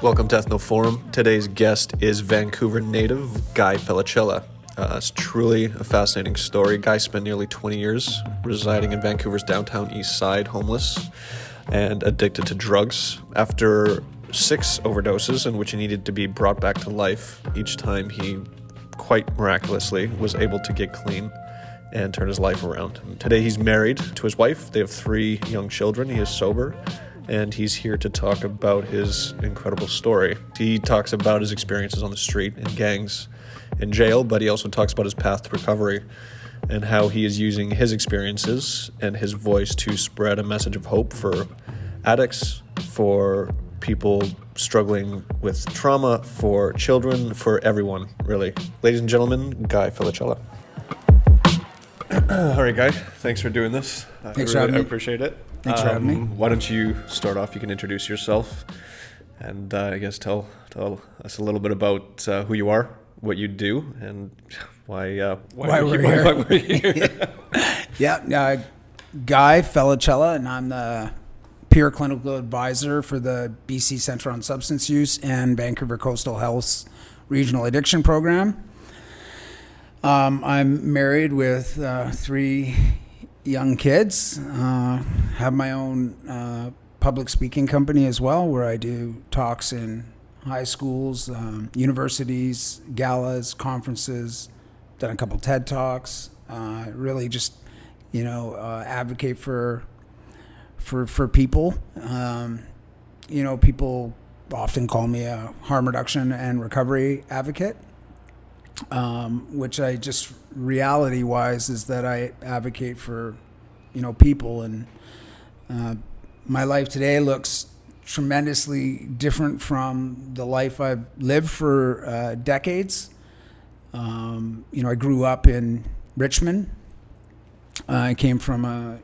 Welcome to Ethno Forum. Today's guest is Vancouver native Guy Felicella. It's truly a fascinating story. Guy spent nearly 20 years residing in Vancouver's Downtown Eastside, homeless and addicted to drugs. After 6 overdoses in which he needed to be brought back to life, each time he quite miraculously was able to get clean and turn his life around. Today he's married to his wife. They have 3 young children. He is sober, and he's here to talk about his incredible story. He talks about his experiences on the street and gangs in jail, but he also talks about his path to recovery and how he is using his experiences and his voice to spread a message of hope for addicts, for people struggling with trauma, for children, for everyone, really. Ladies and gentlemen, Guy Felicella. All right, Guy, thanks for doing this. Thanks for having me. I appreciate it. Thanks for having me. Why don't you start off? You can introduce yourself and I guess tell us a little bit about who you are, what you do, and why we're here. Yeah, Guy Felicella, and I'm the peer clinical advisor for the BC Centre on Substance Use and Vancouver Coastal Health's regional addiction program. I'm married with 3 young kids, have my own public speaking company as well, where I do talks in high schools, universities, galas, conferences, done a couple TED Talks, really just, advocate for people. People often call me a harm reduction and recovery advocate, which I just reality-wise is that I advocate for, people, and my life today looks tremendously different from the life I've lived for decades. I grew up in Richmond. I came from a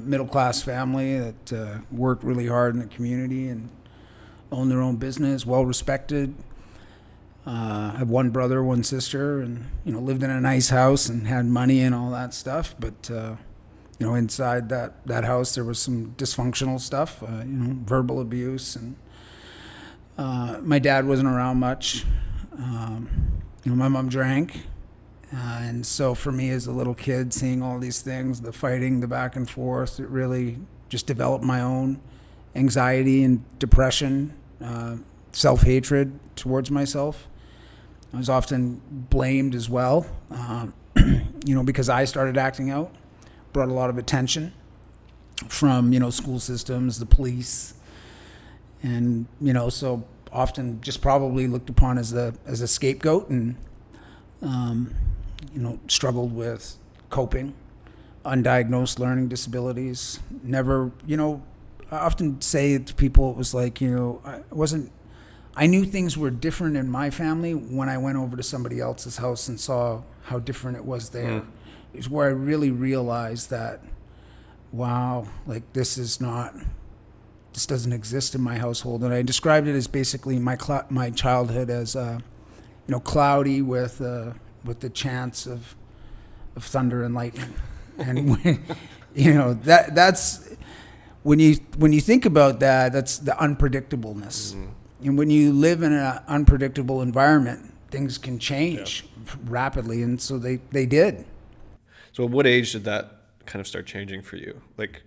middle-class family that worked really hard in the community and owned their own business, well-respected. I have 1 brother, 1 sister, and lived in a nice house and had money and all that stuff. But inside that house there was some dysfunctional stuff, verbal abuse, and my dad wasn't around much. My mom drank, and so for me as a little kid, seeing all these things, the fighting, the back and forth, it really just developed my own anxiety and depression, self-hatred towards myself. I was often blamed as well, because I started acting out, brought a lot of attention from, school systems, the police, and, so often just probably looked upon as a scapegoat, and, struggled with coping, undiagnosed learning disabilities, never, I often say to people, it was like, I knew things were different in my family when I went over to somebody else's house and saw how different it was there. It's where I really realized that, wow, like this doesn't exist in my household. And I described it as basically my childhood as, cloudy with the chance of thunder and lightning. And that's when you think about that, that's the unpredictableness. And when you live in an unpredictable environment, things can change rapidly, and so they did. So at what age did that kind of start changing for you? Like,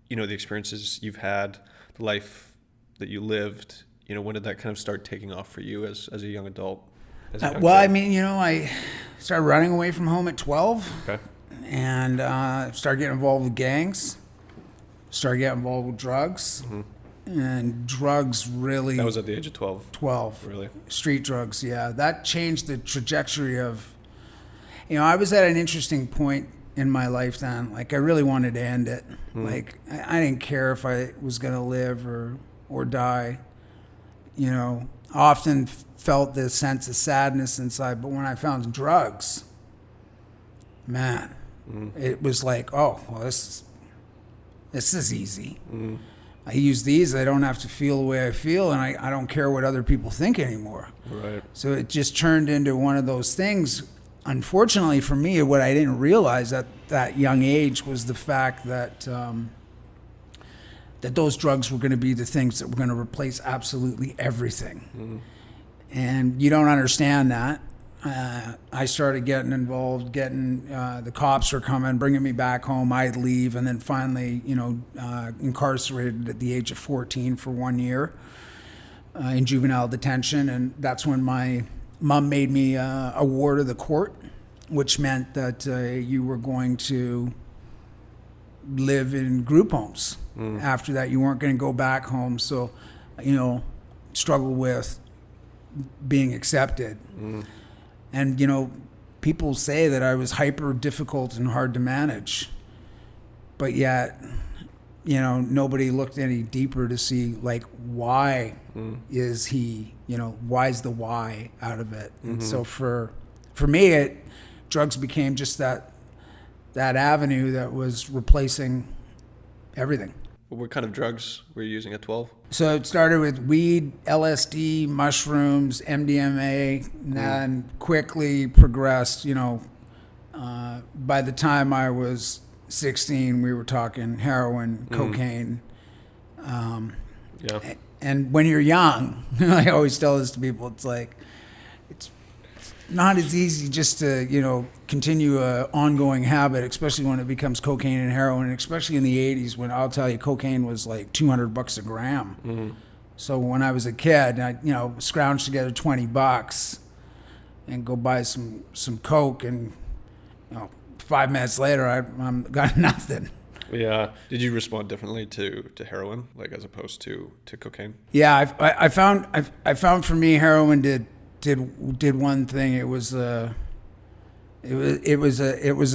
the experiences you've had, the life that you lived, when did that kind of start taking off for you as a young adult? I started running away from home at 12. Okay. And started getting involved with gangs, started getting involved with drugs. Mm-hmm. And drugs really... That was at the age of 12? 12. Really? Street drugs, yeah. That changed the trajectory of... I was at an interesting point in my life then. Like, I really wanted to end it. Like, I didn't care if I was going to live or die. I often felt this sense of sadness inside. But when I found drugs, man, it was like, oh, well, this is easy. I use these, I don't have to feel the way I feel, and I don't care what other people think anymore. Right. So it just turned into one of those things. Unfortunately for me, what I didn't realize at that young age was the fact that that those drugs were going to be the things that were going to replace absolutely everything. And you don't understand that. I started getting involved, the cops were coming, bringing me back home. I'd leave, and then finally, incarcerated at the age of 14 for 1 year in juvenile detention. And that's when my mom made me a ward of the court, which meant that you were going to live in group homes. After that, you weren't going to go back home. So, struggle with being accepted. And, people say that I was hyper difficult and hard to manage. But yet, nobody looked any deeper to see, like, why is he, why's the why out of it? And so for me, drugs became just that avenue that was replacing everything. What kind of drugs were you using at 12? So it started with weed, LSD, mushrooms, MDMA, and then quickly progressed. By the time I was 16, we were talking heroin, cocaine. And when you're young, I always tell this to people, it's like, it's not as easy just to, continue a ongoing habit, especially when it becomes cocaine and heroin, and especially in the 80s when, I'll tell you, cocaine was like $200 a gram. So when I was a kid, I, scrounged together $20 and go buy some coke, and 5 minutes later, I'm got nothing. Yeah. Did you respond differently to heroin, like as opposed to cocaine? Yeah, I found for me, heroin did one thing. It was a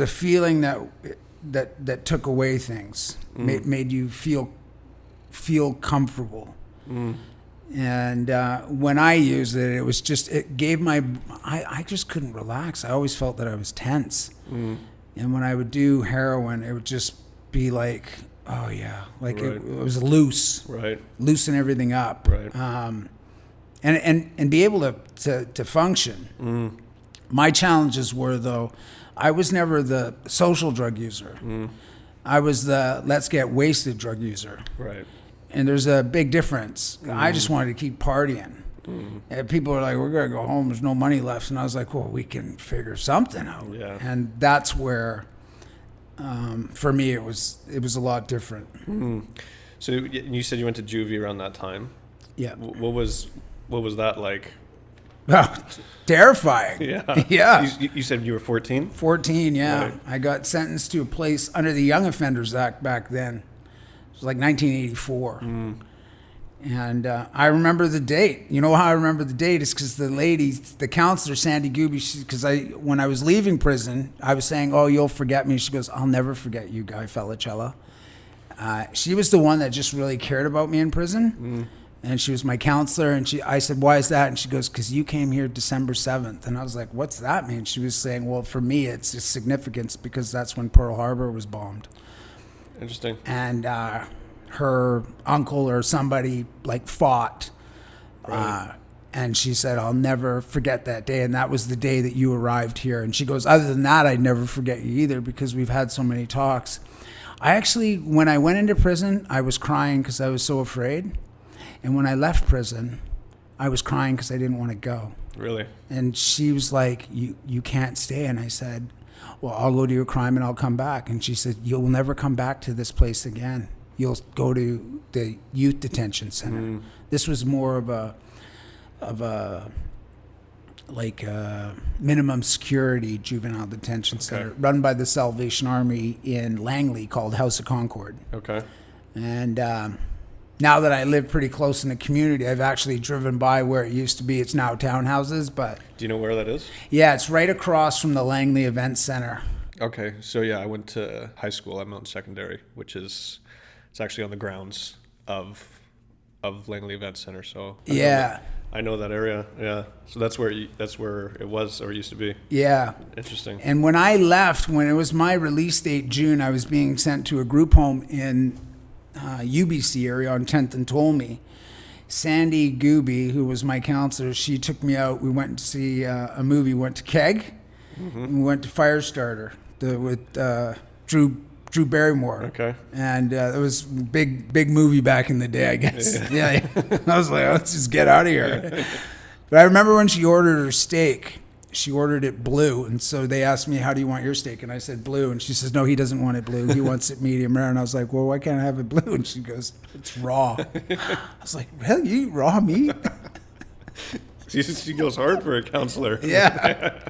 feeling that took away things, made you feel comfortable. And when I used it, it was just, it gave I just couldn't relax. I always felt that I was tense. And when I would do heroin, it would just be like, oh yeah, like it was loose, loosen everything up, and be able to function. My challenges were, though, I was never the social drug user. I was the let's get wasted drug user. And there's a big difference. I just wanted to keep partying. And people are like, we're going to go home, there's no money left. And I was like, well, we can figure something out. And that's where, for me, it was a lot different. So you said you went to juvie around that time. Yeah. What was that like? Terrifying. Yeah. You said you were 14? 14, yeah. Right. I got sentenced to a place under the Young Offenders Act back then. It was like 1984. And I remember the date. You know how I remember the date is because the lady, the counselor, Sandy Gooby, because when I was leaving prison, I was saying, oh, you'll forget me. She goes, I'll never forget you, Guy Felicella. She was the one that just really cared about me in prison. And she was my counselor. And I said, why is that? And she goes, because you came here December 7th. And I was like, what's that mean? She was saying, well, for me, it's just significance because that's when Pearl Harbor was bombed. Interesting. And her uncle or somebody fought. And she said, I'll never forget that day. And that was the day that you arrived here. And she goes, other than that, I'd never forget you either because we've had so many talks. I actually, when I went into prison, I was crying because I was so afraid. And when I left prison, I was crying because I didn't want to go. Really? And she was like, you can't stay. And I said, well, I'll go to your crime and I'll come back. And she said, you'll never come back to this place again. You'll go to the youth detention center. This was more of a minimum security juvenile detention center run by the Salvation Army in Langley called House of Concord. And now that I live pretty close in the community, I've actually driven by where it used to be. It's now townhouses, but... Do you know where that is? Yeah, it's right across from the Langley Event Center. Okay, so yeah, I went to high school at Mountain Secondary, which is... It's actually on the grounds of Langley Event Center, so I know that area. Yeah, so that's where it was or used to be. Yeah, interesting. And when I left, when it was my release date, June, I was being sent to a group home in UBC area on 10th and Tolmie. Sandy Gooby, who was my counselor, she took me out. We went to see a movie. We went to Keg. And we went to Firestarter with Drew Drew Barrymore. Okay. And it was big movie back in the day, I guess. Yeah. I was like, let's just get out of here. But I remember when she ordered her steak, she ordered it blue. And so they asked me, how do you want your steak? And I said blue. And she says, no, he doesn't want it blue. He wants it medium rare. And I was like, well, why can't I have it blue? And she goes, it's raw. I was like, really? You eat raw meat? She goes hard for a counselor. Yeah.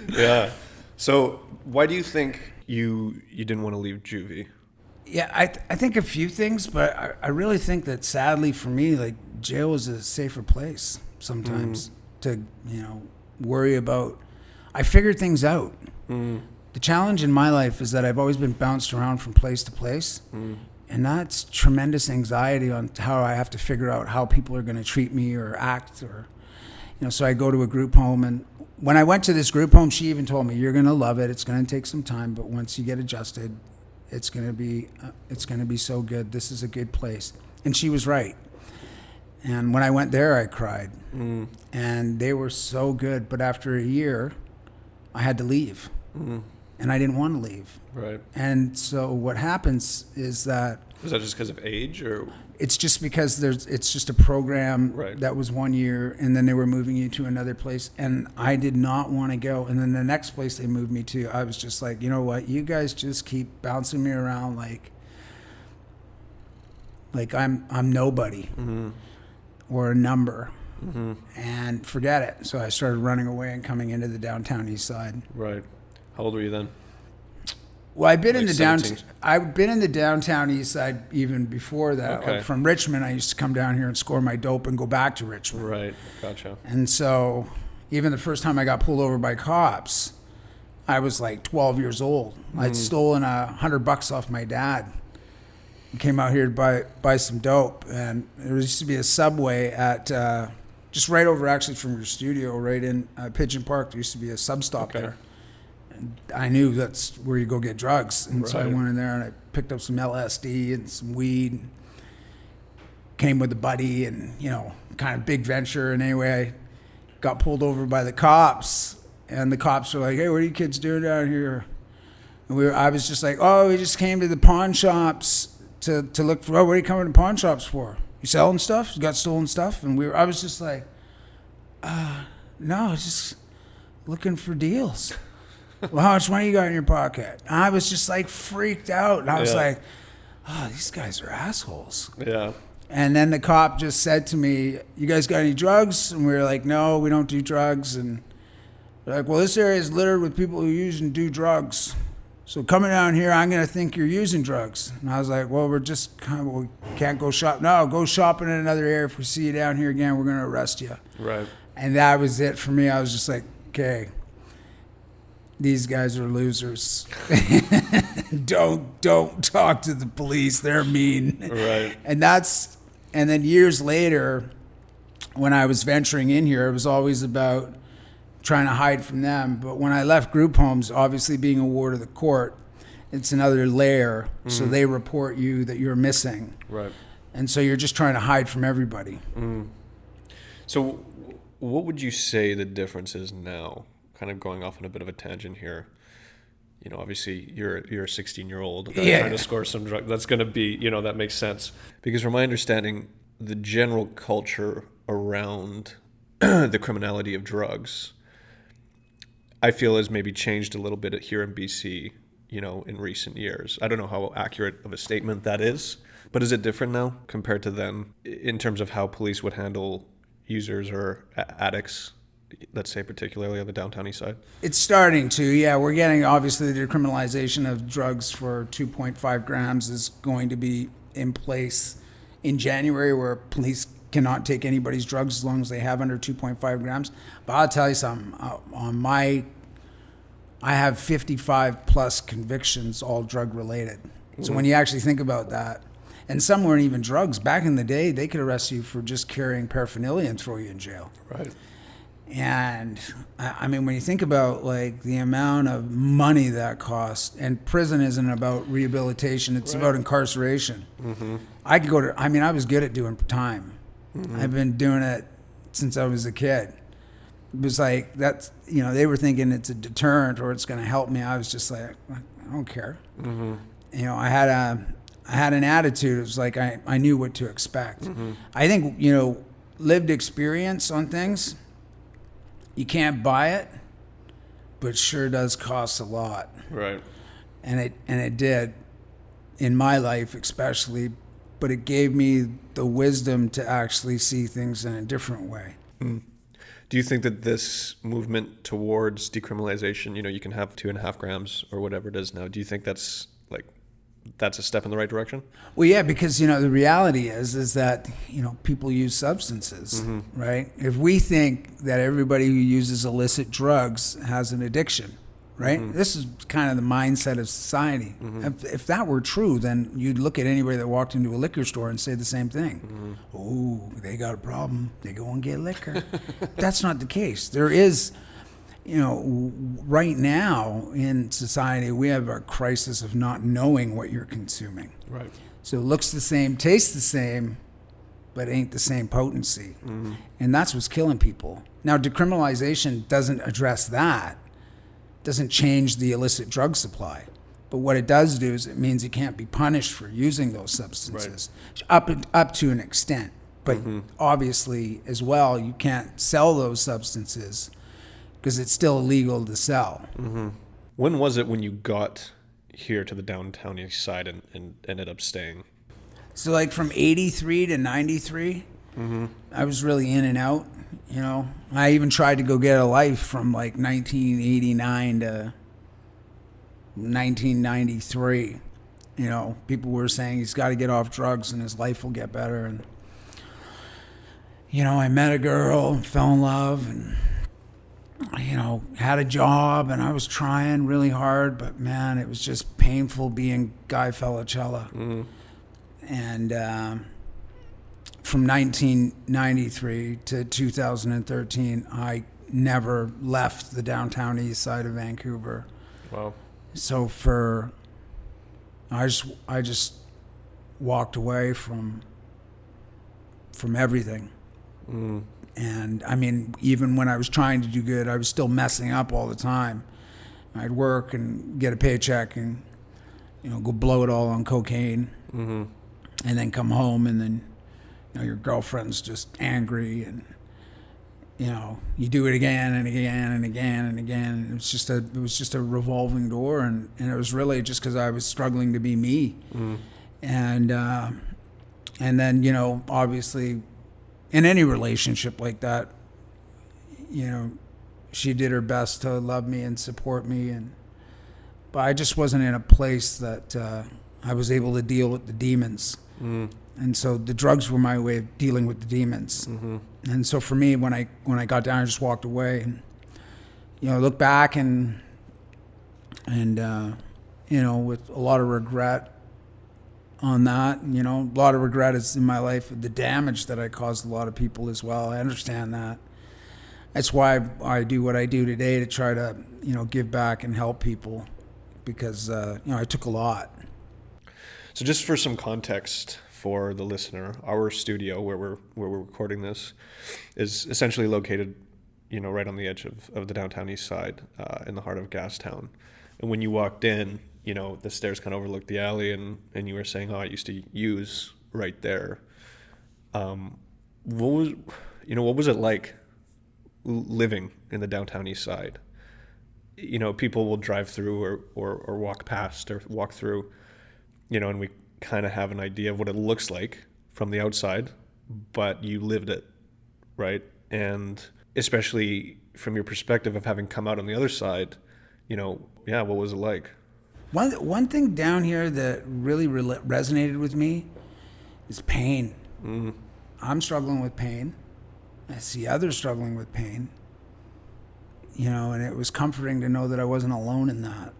Yeah. So why do you think you didn't want to leave juvie? Yeah, I think a few things, but I really think that sadly for me, like jail is a safer place sometimes to, worry about. I figured things out. The challenge in my life is that I've always been bounced around from place to place. And that's tremendous anxiety on how I have to figure out how people are going to treat me or act or, so I go to a group home, and when I went to this group home, she even told me, you're going to love it. It's going to take some time, but once you get adjusted, it's going to be so good. This is a good place. And she was right. And when I went there, I cried. And they were so good. But after a year, I had to leave. And I didn't want to leave. Right. And so what happens is that... Was that just because of age, or...? It's just because it's just a program that was 1 year, and then they were moving you to another place, and I did not want to go. And then the next place they moved me to, I was just like, you know what? You guys just keep bouncing me around like I'm nobody or a number, and forget it. So I started running away and coming into the Downtown Eastside. Right. How old were you then? Well, I've been Like in the 17? I've been in the Downtown Eastside even before that. Okay. Like from Richmond, I used to come down here and score my dope and go back to Richmond. Right. Gotcha. And so, even the first time I got pulled over by cops, I was like 12 years old. I'd stolen $100 off my dad. I came out here to buy some dope, and there used to be a Subway at just right over actually from your studio, right in Pigeon Park. There used to be a sub stop there. I knew that's where you go get drugs. And so I went in there and I picked up some LSD and some weed. Came with a buddy and, kind of big venture. And anyway, I got pulled over by the cops. And the cops were like, hey, what are you kids doing down here? And I was just like, oh, we just came to the pawn shops to look for, what are you coming to pawn shops for? You selling stuff? You got stolen stuff? And I was just like, no, just looking for deals. Well, how much money you got in your pocket? And I was just like freaked out. And I was like, oh, these guys are assholes. Yeah. And then the cop just said to me, you guys got any drugs? And we were like, no, we don't do drugs. And they're like, well, this area is littered with people who use and do drugs. So coming down here, I'm going to think you're using drugs. And I was like, well, we can't go shop. No, go shopping in another area. If we see you down here again, we're going to arrest you. Right. And that was it for me. I was just like, okay. These guys are losers. Don't talk to the police. They're mean. Right. And then years later, when I was venturing in here, it was always about trying to hide from them. But when I left group homes, obviously being a ward of the court, it's another layer. So they report you that you're missing. Right. And so you're just trying to hide from everybody. So what would you say the difference is now? Kind of going off on a bit of a tangent here. Obviously you're a 16-year-old trying to score some drug. That's going to be, that makes sense. Because from my understanding, the general culture around the criminality of drugs, I feel has maybe changed a little bit here in BC, in recent years. I don't know how accurate of a statement that is, but is it different now compared to then in terms of how police would handle users or addicts? Let's say particularly on the Downtown Eastside? It's starting to, yeah. We're getting, obviously, the decriminalization of drugs for 2.5 grams is going to be in place in January, where police cannot take anybody's drugs as long as they have under 2.5 grams. But I'll tell you something. I have 55 plus convictions, all drug related. So when you actually think about that, and some weren't even drugs. Back in the day, they could arrest you for just carrying paraphernalia and throw you in jail. Right. And I mean, when you think about like the amount of money that costs, and prison isn't about rehabilitation, it's about incarceration. I was good at doing time. I've been doing it since I was a kid. It was like, they were thinking it's a deterrent or it's going to help me. I was just like, I don't care. I had an attitude. It was like I knew what to expect. Mm-hmm. I think, lived experience on things, you can't buy it, but it sure does cost a lot. Right. And it did in my life especially, but it gave me the wisdom to actually see things in a different way. Mm. Do you think that this movement towards decriminalization, you can have 2.5 grams or whatever it is now, do you think that's a step in the right direction? Well, yeah, because, the reality is that, people use substances, Mm-hmm. right? If we think that everybody who uses illicit drugs has an addiction, right? Mm-hmm. This is kind of the mindset of society. Mm-hmm. If that were true, then you'd look at anybody that walked into a liquor store and say the same thing. Mm-hmm. Oh, they got a problem. They go and get liquor. That's not the case. There is, right now in society, we have a crisis of not knowing what you're consuming. Right. So it looks the same, tastes the same, but ain't the same potency. Mm-hmm. And that's what's killing people. Now, decriminalization doesn't address that, doesn't change the illicit drug supply. But what it does do is it means you can't be punished for using those substances, up to an extent. But obviously, as well, you can't sell those substances because it's still illegal to sell. Mm-hmm. When was it when you got here to the Downtown Eastside and ended up staying? So like from 83 to 93, I was really in and out, I even tried to go get a life from like 1989 to 1993. People were saying he's got to get off drugs and his life will get better. And, I met a girl and fell in love and, had a job and I was trying really hard, but man, it was just painful being Guy Felicella. Mm-hmm. And from 1993 to 2013, I never left the downtown east side of Vancouver. Wow. So I just walked away from everything. Mm. And I mean, even when I was trying to do good, I was still messing up all the time. I'd work and get a paycheck and, go blow it all on cocaine. Mm-hmm. And then come home and then, your girlfriend's just angry and, you do it again and again and again and again. And it was just a revolving door. And it was really just because I was struggling to be me. Mm-hmm. And then, obviously in any relationship like that, she did her best to love me and support me. But I just wasn't in a place that I was able to deal with the demons. Mm-hmm. And so the drugs were my way of dealing with the demons. Mm-hmm. And so for me, when I got down, I just walked away and, look back and with a lot of regret on that. A lot of regret is in my life, the damage that I caused a lot of people as well. I understand that. That's why I do what I do today, to try to, give back and help people, because, I took a lot. So just for some context for the listener, our studio where we're recording this is essentially located, right on the edge of the downtown east side, in the heart of Gastown. And when you walked in, the stairs kind of overlooked the alley, and you were saying, I used to use right there. What was it like living in the downtown east side? People will drive through or walk past or walk through, and we kind of have an idea of what it looks like from the outside, but you lived it, right? And especially from your perspective of having come out on the other side, what was it like? One thing down here that really resonated with me is pain. Mm-hmm. I'm struggling with pain. I see others struggling with pain. And it was comforting to know that I wasn't alone in that.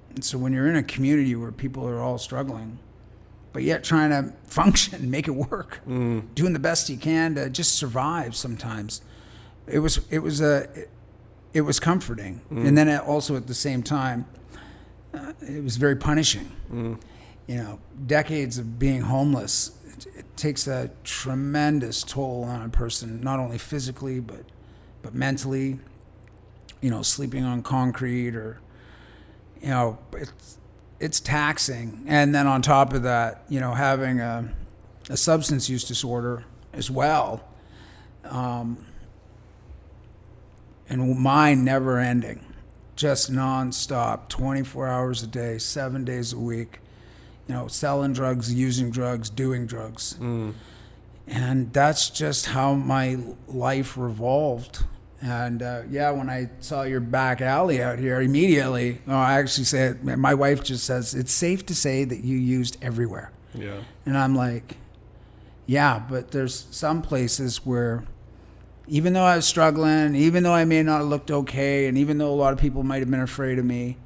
And so when you're in a community where people are all struggling, but yet trying to function, make it work, doing the best you can to just survive sometimes, it was comforting. And then also at the same time, it was very punishing. Decades of being homeless, it takes a tremendous toll on a person, not only physically but mentally. Sleeping on concrete, or it's taxing. And then on top of that, you know, having a substance use disorder as well. And mine never ending, just nonstop, 24 hours a day, 7 days a week, you know, selling drugs, using drugs, doing drugs. And that's just how my life revolved. And when I saw your back alley out here, immediately, I actually said, my wife just says, it's safe to say that you used everywhere. Yeah. And I'm like, yeah, but there's some places where even though I was struggling, even though I may not have looked okay, and even though a lot of people might have been afraid of me,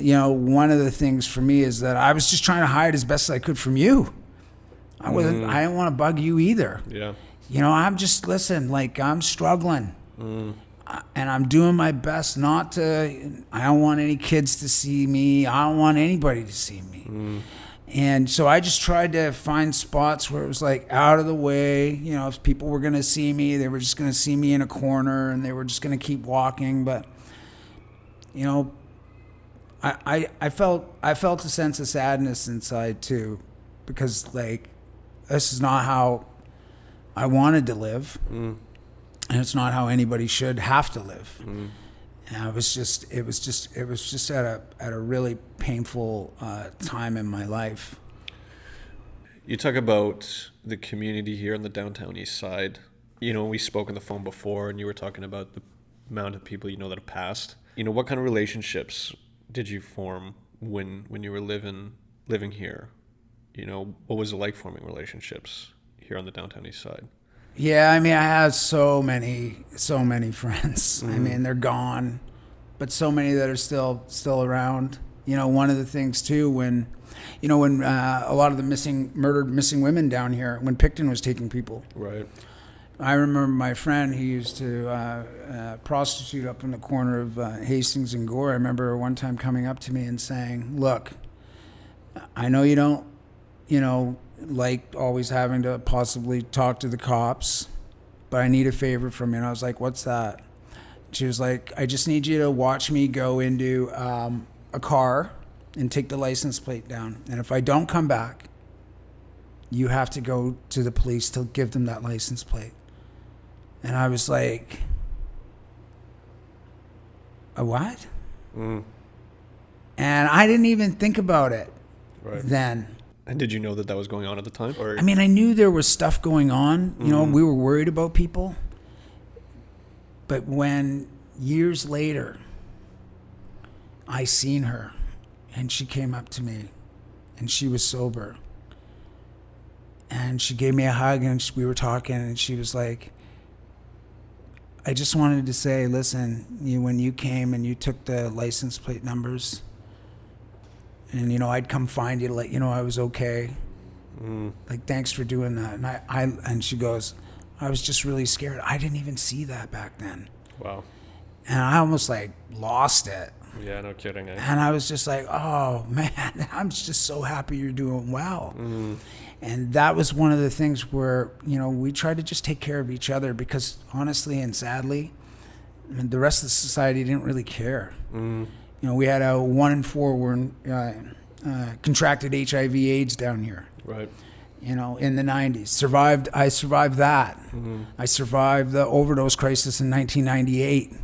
you know, one of the things for me is that I was just trying to hide as best as I could from you. I didn't want to bug you either. Yeah. You know, I'm just, listen, like, I'm struggling. And I'm doing my best not to, I don't want any kids to see me. I don't want anybody to see me. And so I just tried to find spots where it was like out of the way. You know, if people were going to see me, they were just going to see me in a corner and they were just going to keep walking. But, you know, I felt a sense of sadness inside too, because like, this is not how I wanted to live. And it's not how anybody should have to live. And it was just at a really painful time in my life. You talk about the community here on the Downtown Eastside. You know, we spoke on the phone before, and you were talking about the amount of people you know that have passed. You know, what kind of relationships did you form when you were living here? You know, what was it like forming relationships here on the Downtown Eastside? Yeah, I mean, I have so many friends. I mean, they're gone, but so many that are still around. You know, one of the things too, when a lot of the murdered missing women down here, when Picton was taking people. Right. I remember my friend, he used to prostitute up in the corner of Hastings and Gore. I remember one time coming up to me and saying, look, I know you don't, you know, like always having to possibly talk to the cops, but I need a favor from you. And I was like, what's that? She was like, I just need you to watch me go into a car and take the license plate down. And if I don't come back, you have to go to the police to give them that license plate. And I was like, a what? And I didn't even think about it then. And did you know that was going on at the time? Or? I mean, I knew there was stuff going on. You know, we were worried about people. But when years later, I seen her and she came up to me and she was sober. And she gave me a hug and we were talking and she was like, I just wanted to say, listen, when you came and you took the license plate numbers, and, you know, I'd come find you to let you know I was okay. Like, thanks for doing that. And and she goes, I was just really scared. I didn't even see that back then. Wow. And I almost like lost it. Yeah, no kidding. And I was just like, oh man, I'm just so happy you're doing well. And that was one of the things where, you know, we tried to just take care of each other because honestly and sadly, I mean, the rest of the society didn't really care. You know, we had 1 in 4 were contracted HIV/AIDS down here. Right. You know, in the 90s. I survived that. I survived the overdose crisis in 1998,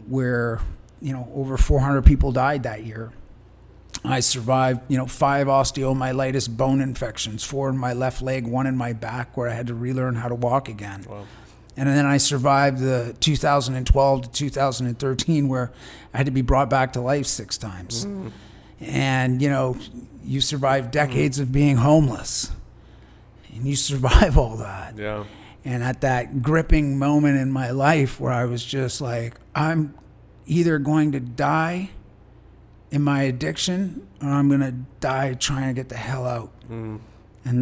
where, you know, over 400 people died that year. I survived, you know, 5 osteomyelitis bone infections, 4 in my left leg, 1 in my back, where I had to relearn how to walk again. Wow. And then I survived the 2012 to 2013, where I had to be brought back to life 6 times. And, you know, you survive decades of being homeless. And you survive all that. Yeah. And at that gripping moment in my life where I was just like, I'm either going to die in my addiction or I'm going to die trying to get the hell out. And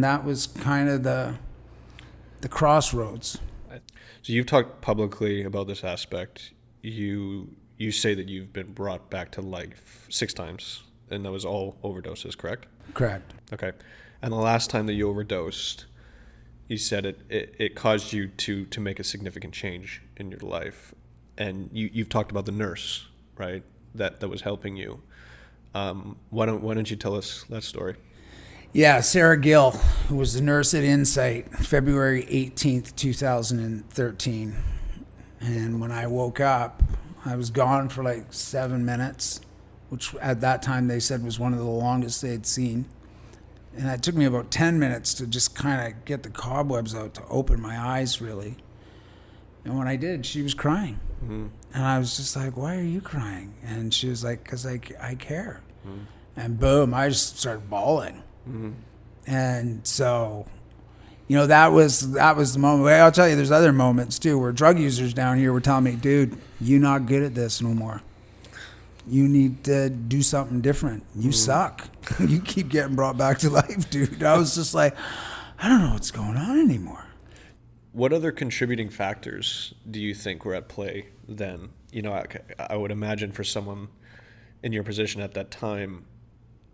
that was kind of the crossroads. So you've talked publicly about this aspect. You say that you've been brought back to life 6 times, and that was all overdoses, correct? Correct. Okay. And the last time that you overdosed, you said it caused you to make a significant change in your life. And you've talked about the nurse, right, that was helping you. Why don't you tell us that story? Yeah, Sarah Gill, who was the nurse at Insight, February 18th, 2013. And when I woke up, I was gone for like 7 minutes, which at that time they said was one of the longest they had seen. And it took me about 10 minutes to just kind of get the cobwebs out, to open my eyes, really. And when I did, she was crying. Mm-hmm. And I was just like, why are you crying? And she was like, because I care. Mm-hmm. And boom, I just started bawling. Mm-hmm. And so, that was the moment. Well, I'll tell you, there's other moments too where drug users down here were telling me, dude, you're not good at this no more. You need to do something different. You suck. You keep getting brought back to life, dude. I was just like, I don't know what's going on anymore. What other contributing factors do you think were at play then? I would imagine for someone in your position at that time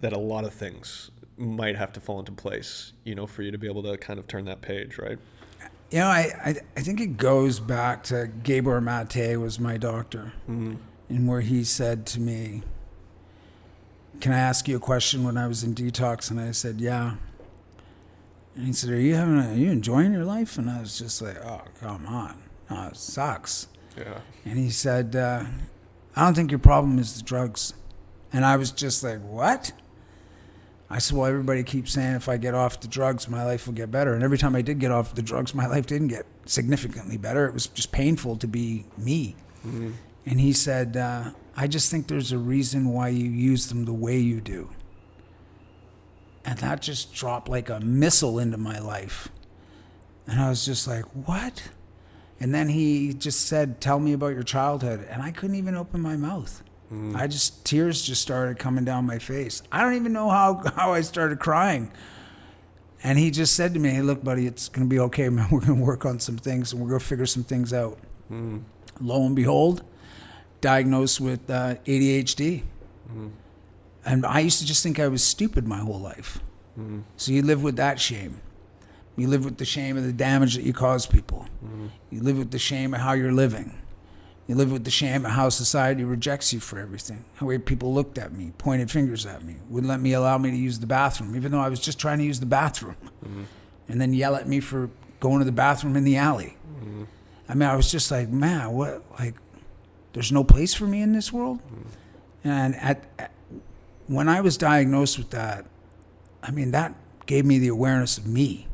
that a lot of things might have to fall into place, for you to be able to kind of turn that page, right? I think it goes back to Gabor Mate was my doctor. Mm-hmm. And where he said to me, can I ask you a question when I was in detox? And I said, yeah. And he said, are you enjoying your life? And I was just like, oh, come on. No, it sucks. Yeah. And he said, I don't think your problem is the drugs. And I was just like, what? I said, well, everybody keeps saying if I get off the drugs, my life will get better. And every time I did get off the drugs, my life didn't get significantly better. It was just painful to be me. Mm-hmm. And he said, I just think there's a reason why you use them the way you do. And that just dropped like a missile into my life. And I was just like, what? And then he just said, tell me about your childhood. And I couldn't even open my mouth. Tears just started coming down my face. I don't even know how I started crying. And he just said to me, hey, look, buddy, it's going to be okay, man. We're going to work on some things and we're going to figure some things out. Lo and behold, diagnosed with ADHD. And I used to just think I was stupid my whole life. So you live with that shame. You live with the shame of the damage that you cause people. You live with the shame of how you're living. You live with the shame of how society rejects you for everything. How way people looked at me, pointed fingers at me, wouldn't allow me to use the bathroom, even though I was just trying to use the bathroom. And then yell at me for going to the bathroom in the alley. I mean, I was just like, man, what? Like, there's no place for me in this world? And when I was diagnosed with that, I mean, that gave me the awareness of me.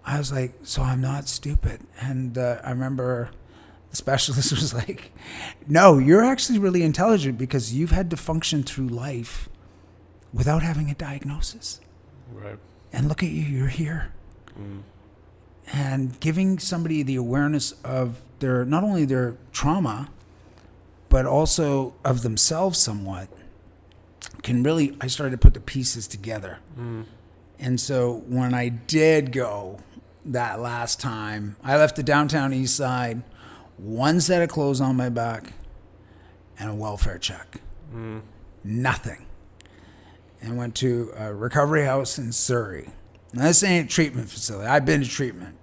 I was like, so I'm not stupid. And I remember the specialist was like, no, you're actually really intelligent because you've had to function through life without having a diagnosis. Right. And look at you, you're here. And giving somebody the awareness of not only their trauma, but also of themselves somewhat, I started to put the pieces together. And so when I did go that last time, I left the Downtown Eastside, one set of clothes on my back, and a welfare check. Nothing. And went to a recovery house in Surrey. Now, this ain't a treatment facility. I've been to treatment.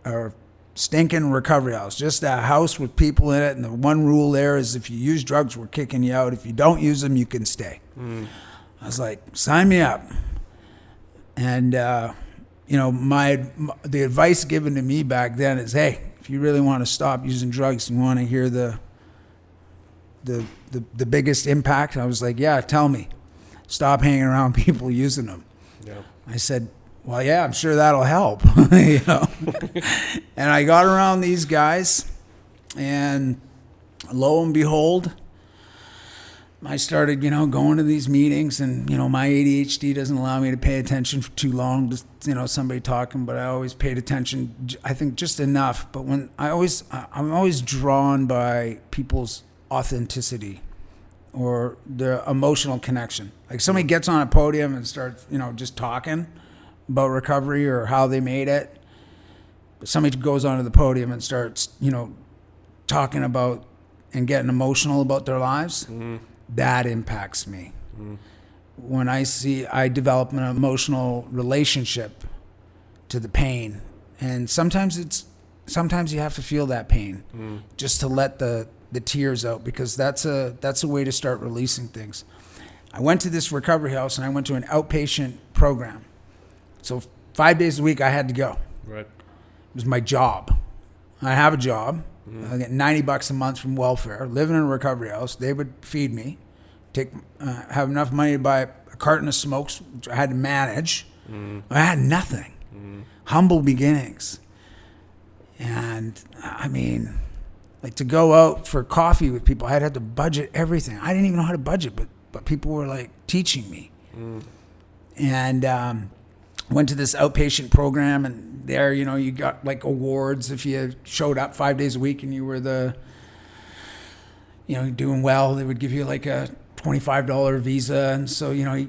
A stinking recovery house. Just a house with people in it, and the one rule there is if you use drugs, we're kicking you out. If you don't use them, you can stay. I was like, sign me up. And, the advice given to me back then is, hey, if you really want to stop using drugs and you want to hear the biggest impact, I was like, yeah, tell me. Stop hanging around people using them. Yeah. I said, well, yeah, I'm sure that'll help. And I got around these guys, and lo and behold, I started, going to these meetings, and, my ADHD doesn't allow me to pay attention for too long to, somebody talking, but I always paid attention, I think just enough. But I'm always drawn by people's authenticity or their emotional connection. Like somebody gets on a podium and starts, just talking about recovery or how they made it. But somebody goes onto the podium and starts, talking about and getting emotional about their lives. That impacts me. When I develop an emotional relationship to the pain, and sometimes you have to feel that pain just to let the the tears out, because that's a way to start releasing things. I went to this recovery house, and I went to an outpatient program. So 5 days a week I had to go. Right. It was my job. I have a job. I get $90 a month from welfare, living in a recovery house. They would feed me, have enough money to buy a carton of smokes, which I had to manage. I had nothing. Humble beginnings. And I mean, like, to go out for coffee with people, I'd have to budget everything. I didn't even know how to budget, but people were like teaching me. And went to this outpatient program, and there, you got like awards if you showed up 5 days a week and you were doing well. They would give you like a $25 visa, and so you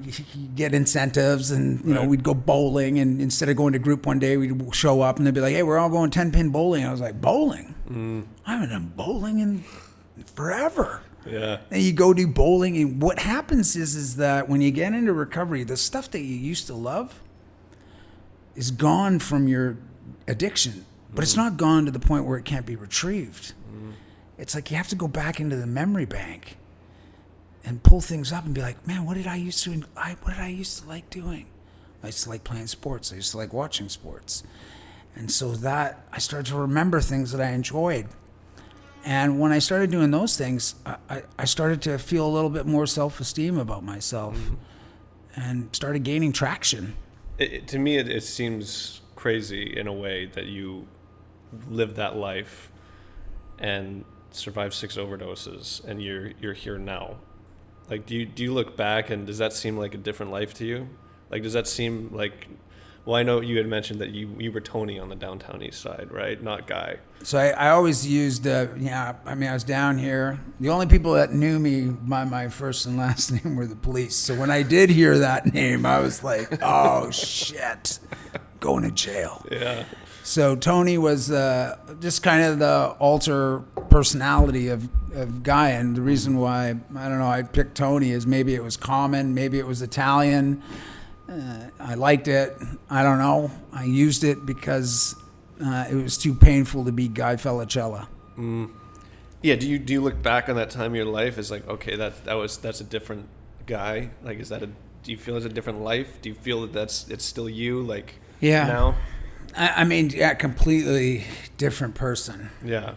get incentives, and we'd go bowling, and instead of going to group one day, we'd show up and they'd be like, "Hey, we're all going 10-pin bowling." And I was like, "Bowling? I haven't done bowling in forever." Yeah. And you go do bowling, and what happens is that when you get into recovery, the stuff that you used to love is gone from your addiction, but it's not gone to the point where it can't be retrieved. It's like you have to go back into the memory bank and pull things up and be like, "Man, what did I used to like doing? I used to like playing sports. I used to like watching sports." And so that I started to remember things that I enjoyed. And when I started doing those things, I started to feel a little bit more self-esteem about myself and started gaining traction. To me, it seems crazy in a way that you lived that life and survived 6 overdoses, and you're here now. Like, do you look back, and does that seem like a different life to you? Like, does that seem like? Well, I know you had mentioned that you were Tony on the Downtown Eastside, right? Not Guy. So I always used, I was down here. The only people that knew me by my first and last name were the police. So when I did hear that name, I was like, oh, shit, going to jail. Yeah. So Tony was just kind of the alter personality of Guy. And the reason why, I picked Tony is maybe it was common, maybe it was Italian. I liked it. I don't know. I used it because it was too painful to be Guy Felicella. Yeah. Do you look back on that time of your life as like, okay, that's a different guy? Like, do you feel it's a different life? Do you feel that it's still you? Like, now? Completely different person. Yeah.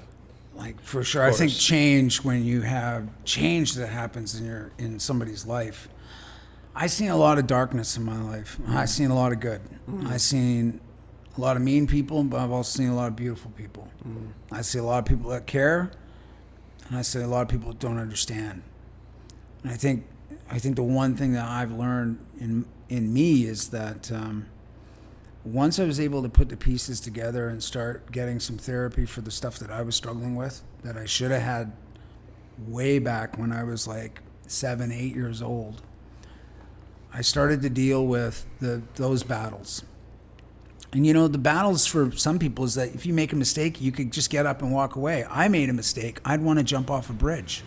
Like, for sure. I think change, when you have change that happens in somebody's life. I've seen a lot of darkness in my life. I've seen a lot of good. I've seen a lot of mean people, but I've also seen a lot of beautiful people. I see a lot of people that care, and I see a lot of people that don't understand. And I think the one thing that I've learned in me is that once I was able to put the pieces together and start getting some therapy for the stuff that I was struggling with, that I should have had way back when I was like 7, 8 years old, I started to deal with those battles. And the battles for some people is that if you make a mistake, you could just get up and walk away. I made a mistake. I'd want to jump off a bridge.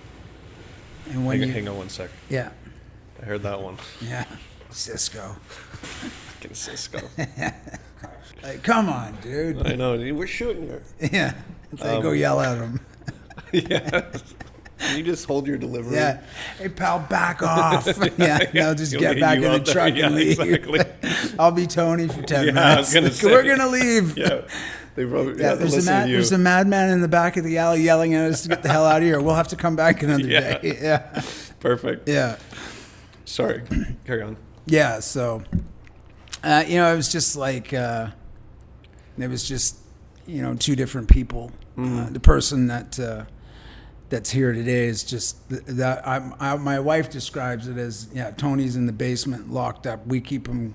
And hang on one sec. Yeah. I heard that one. Yeah. Cisco. Fucking Cisco. Like, come on, dude. I know. We're shooting here. Yeah. Go yell at him. Yeah. Can you just hold your delivery? Yeah. Hey, pal, back off. Yeah. No, just get back in the truck and leave. Exactly. I'll be Tony for 10 minutes. We're going to leave. Yeah. They probably, there's a madman in the back of the alley yelling at us to get the hell out of here. We'll have to come back another day. Yeah. Perfect. Yeah. Sorry. Carry on. Yeah. So, it was just like, it was just, two different people. The person that's here today is just that. My wife describes it as, Tony's in the basement, locked up. We keep him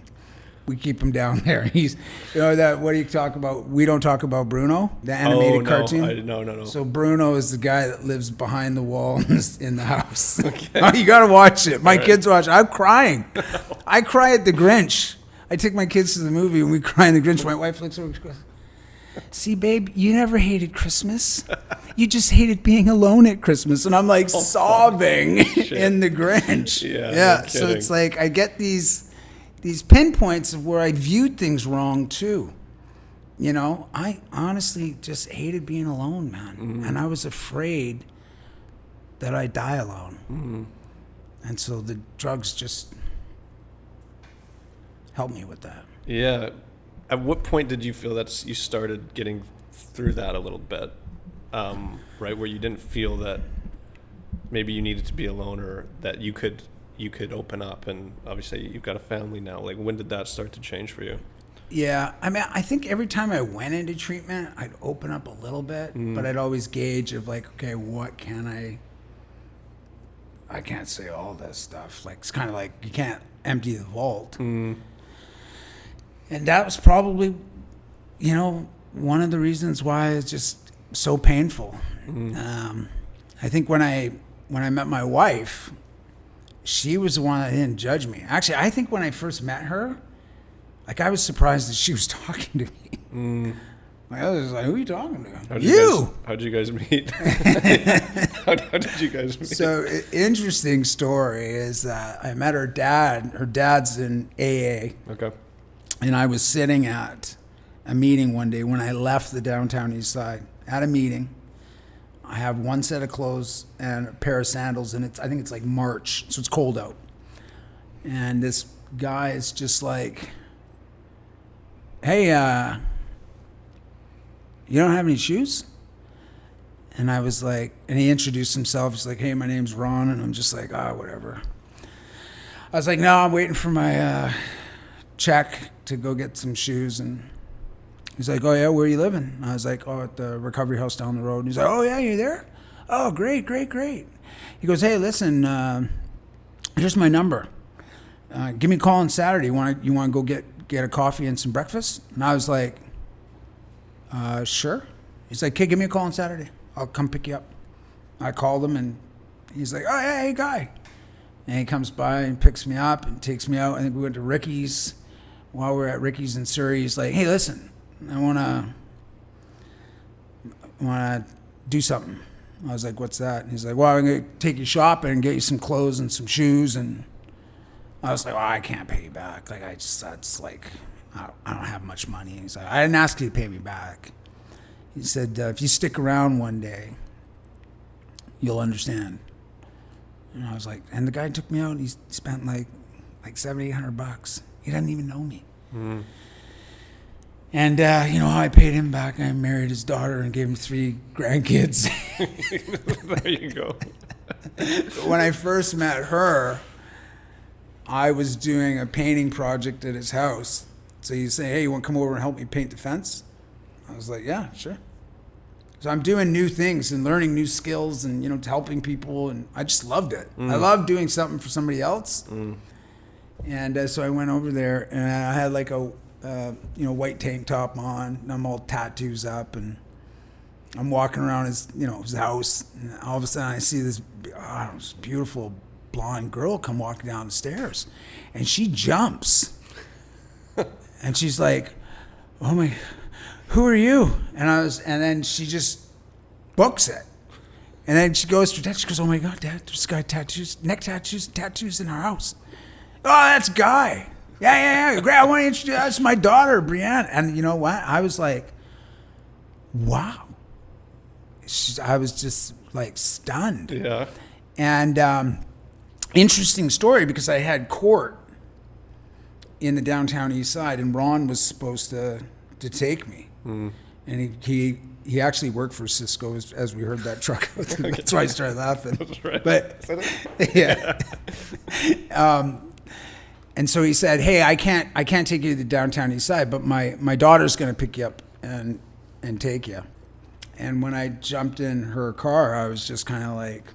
down there. He's, that. What do you talk about? We don't talk about Bruno, the animated cartoon. No. So Bruno is the guy that lives behind the wall in the house. Okay. Oh, you got to watch it. My kids watch it. I'm crying. I cry at the Grinch. I take my kids to the movie and we cry in the Grinch. My wife looks over and goes, "See, babe, you never hated Christmas. You just hated being alone at Christmas." And I'm like sobbing in the Grinch. Yeah. No, so it's like I get these pinpoints of where I viewed things wrong too. I honestly just hated being alone, man. And I was afraid that I die alone. And so the drugs just helped me with that. Yeah. At what point did you feel that you started getting through that a little bit? Right, where you didn't feel that maybe you needed to be alone, or that you could open up, and obviously you've got a family now. Like, when did that start to change for you? Yeah, I mean, I think every time I went into treatment, I'd open up a little bit, but I'd always gauge of like, okay, what can I can't say all this stuff. Like, it's kind of like you can't empty the vault. And that was probably, one of the reasons why it's just so painful. I think when I met my wife, she was the one that didn't judge me. Actually, I think when I first met her, like, I was surprised that she was talking to me. I was like, who are you talking to? How'd you guys meet? How did you guys meet? So, interesting story is that I met her dad. Her dad's in AA. Okay. And I was sitting at a meeting one day when I left the Downtown Eastside. At a meeting, I have one set of clothes and a pair of sandals, and I think it's like March, so it's cold out. And this guy is just like, hey, you don't have any shoes? And I was like, and he introduced himself. He's like, hey, my name's Ron. And I'm just like, whatever. I was like, no, I'm waiting for my check to go get some shoes. And he's like, oh, yeah, where are you living? And I was like, at the recovery house down the road. And he's like, oh, yeah, you're there? Oh, great. He goes, hey, listen, here's my number. Give me a call on Saturday. You want to go get a coffee and some breakfast? And I was like, sure. He's like, okay, give me a call on Saturday. I'll come pick you up. I called him, and he's like, oh, yeah, hey, Guy. And he comes by and picks me up and takes me out. I think we went to Ricky's. While we were at Ricky's in Surrey, he's like, hey, listen, I want to do something. I was like, what's that? And he's like, well, I'm going to take you shopping and get you some clothes and some shoes. And I was like, well, I can't pay you back. Like, that's like, I don't have much money. He's like, I didn't ask you to pay me back. He said, if you stick around one day, you'll understand. And I was like, and the guy took me out, and he spent like $700-800. He doesn't even know me. And you know how I paid him back? I married his daughter and gave him 3 grandkids. There you go. When I first met her, I was doing a painting project at his house. So you say, hey, you want to come over and help me paint the fence? I was like, yeah, sure. So I'm doing new things and learning new skills and, helping people. And I just loved it. I loved doing something for somebody else. And so I went over there, and I had like a white tank top on, and I'm all tattoos up, and I'm walking around his house, and all of a sudden I see this beautiful blonde girl come walking down the stairs, and she jumps, and she's like, "Oh my, who are you?" And then she just books it, and then she goes to her dad. She goes, "Oh my God, Dad, there's this guy neck tattoos in our house." "Oh, that's Guy. Yeah. Great. I want to introduce, that's my daughter, Brianne." And you know what? I was like, wow. I was just like stunned. Yeah. And interesting story, because I had court in the Downtown Eastside, and Ron was supposed to take me. And he actually worked for Cisco, as we heard that truck out there. That's why I started laughing. That's right. But yeah. And so he said, "Hey, I can't take you to the Downtown Eastside, but my daughter's going to pick you up and take you." And when I jumped in her car, I was just kind of like,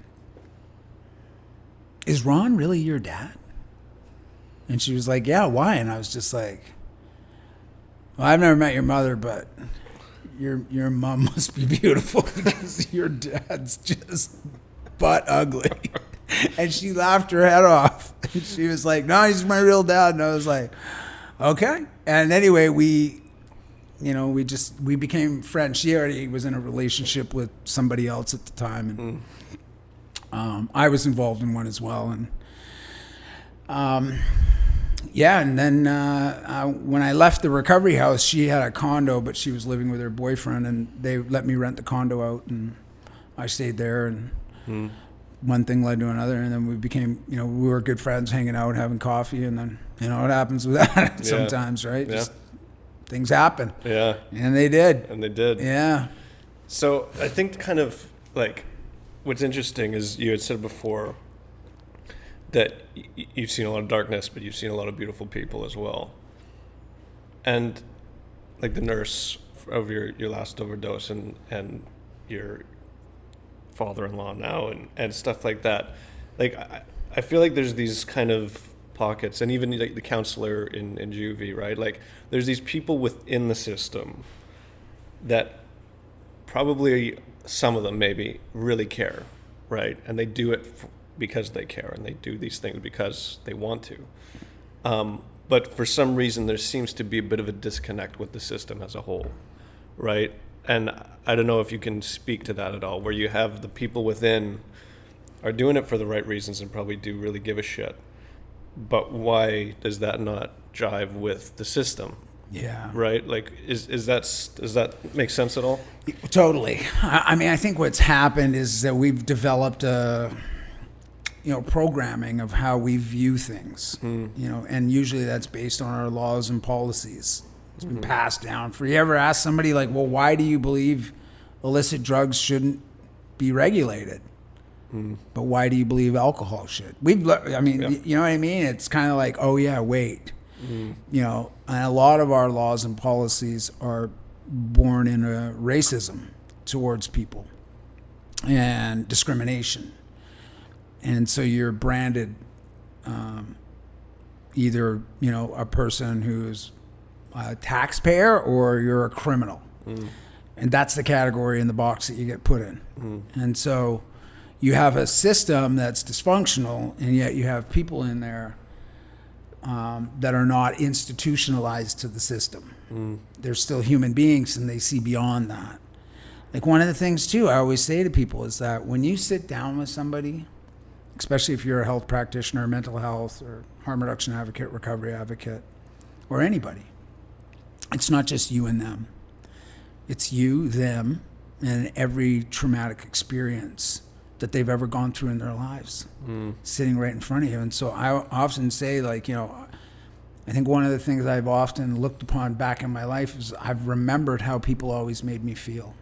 "Is Ron really your dad?" And she was like, "Yeah, why?" And I was just like, "Well, I've never met your mother, but your mom must be beautiful, because your dad's just butt ugly." And she laughed her head off. And she was like, "No, he's my real dad." And I was like, "Okay." And anyway, we became friends. She already was in a relationship with somebody else at the time, and I was involved in one as well. And and then when I left the recovery house, she had a condo, but she was living with her boyfriend, and they let me rent the condo out, and I stayed there. And one thing led to another, and then we became, we were good friends, hanging out, having coffee, and then, what happens with that sometimes, right? Yeah. Just things happen. Yeah. And they did. And they did. Yeah. So I think kind of like what's interesting is you had said before that you've seen a lot of darkness, but you've seen a lot of beautiful people as well. And like the nurse of your last overdose and your father-in-law now and stuff like that. Like I feel like there's these kind of pockets, and even like the counselor in juvie, right? Like there's these people within the system that probably, some of them maybe, really care, right? And they do it because they care, and they do these things because they want to. But for some reason, there seems to be a bit of a disconnect with the system as a whole, right? And I don't know if you can speak to that at all, where you have the people within are doing it for the right reasons and probably do really give a shit. But why does that not jive with the system? Yeah. Right? Like, does that make sense at all? Totally. I mean, I think what's happened is that we've developed a, programming of how we view things, and usually that's based on our laws and policies. It's been passed down. For you ever ask somebody like, well, why do you believe illicit drugs shouldn't be regulated? But why do you believe alcohol should? You know what I mean? It's kind of like, oh yeah, wait. And a lot of our laws and policies are born in a racism towards people and discrimination. And so you're branded either, a person who's a taxpayer or you're a criminal. And that's the category in the box that you get put in. And so you have a system that's dysfunctional, and yet you have people in there that are not institutionalized to the system. They're still human beings, and they see beyond that. Like, one of the things too I always say to people is that when you sit down with somebody, especially if you're a health practitioner, mental health or harm reduction advocate, recovery advocate, or anybody, it's not just you and them. It's you, them, and every traumatic experience that they've ever gone through in their lives sitting right in front of you. And so I often say, like, I think one of the things I've often looked upon back in my life is I've remembered how people always made me feel.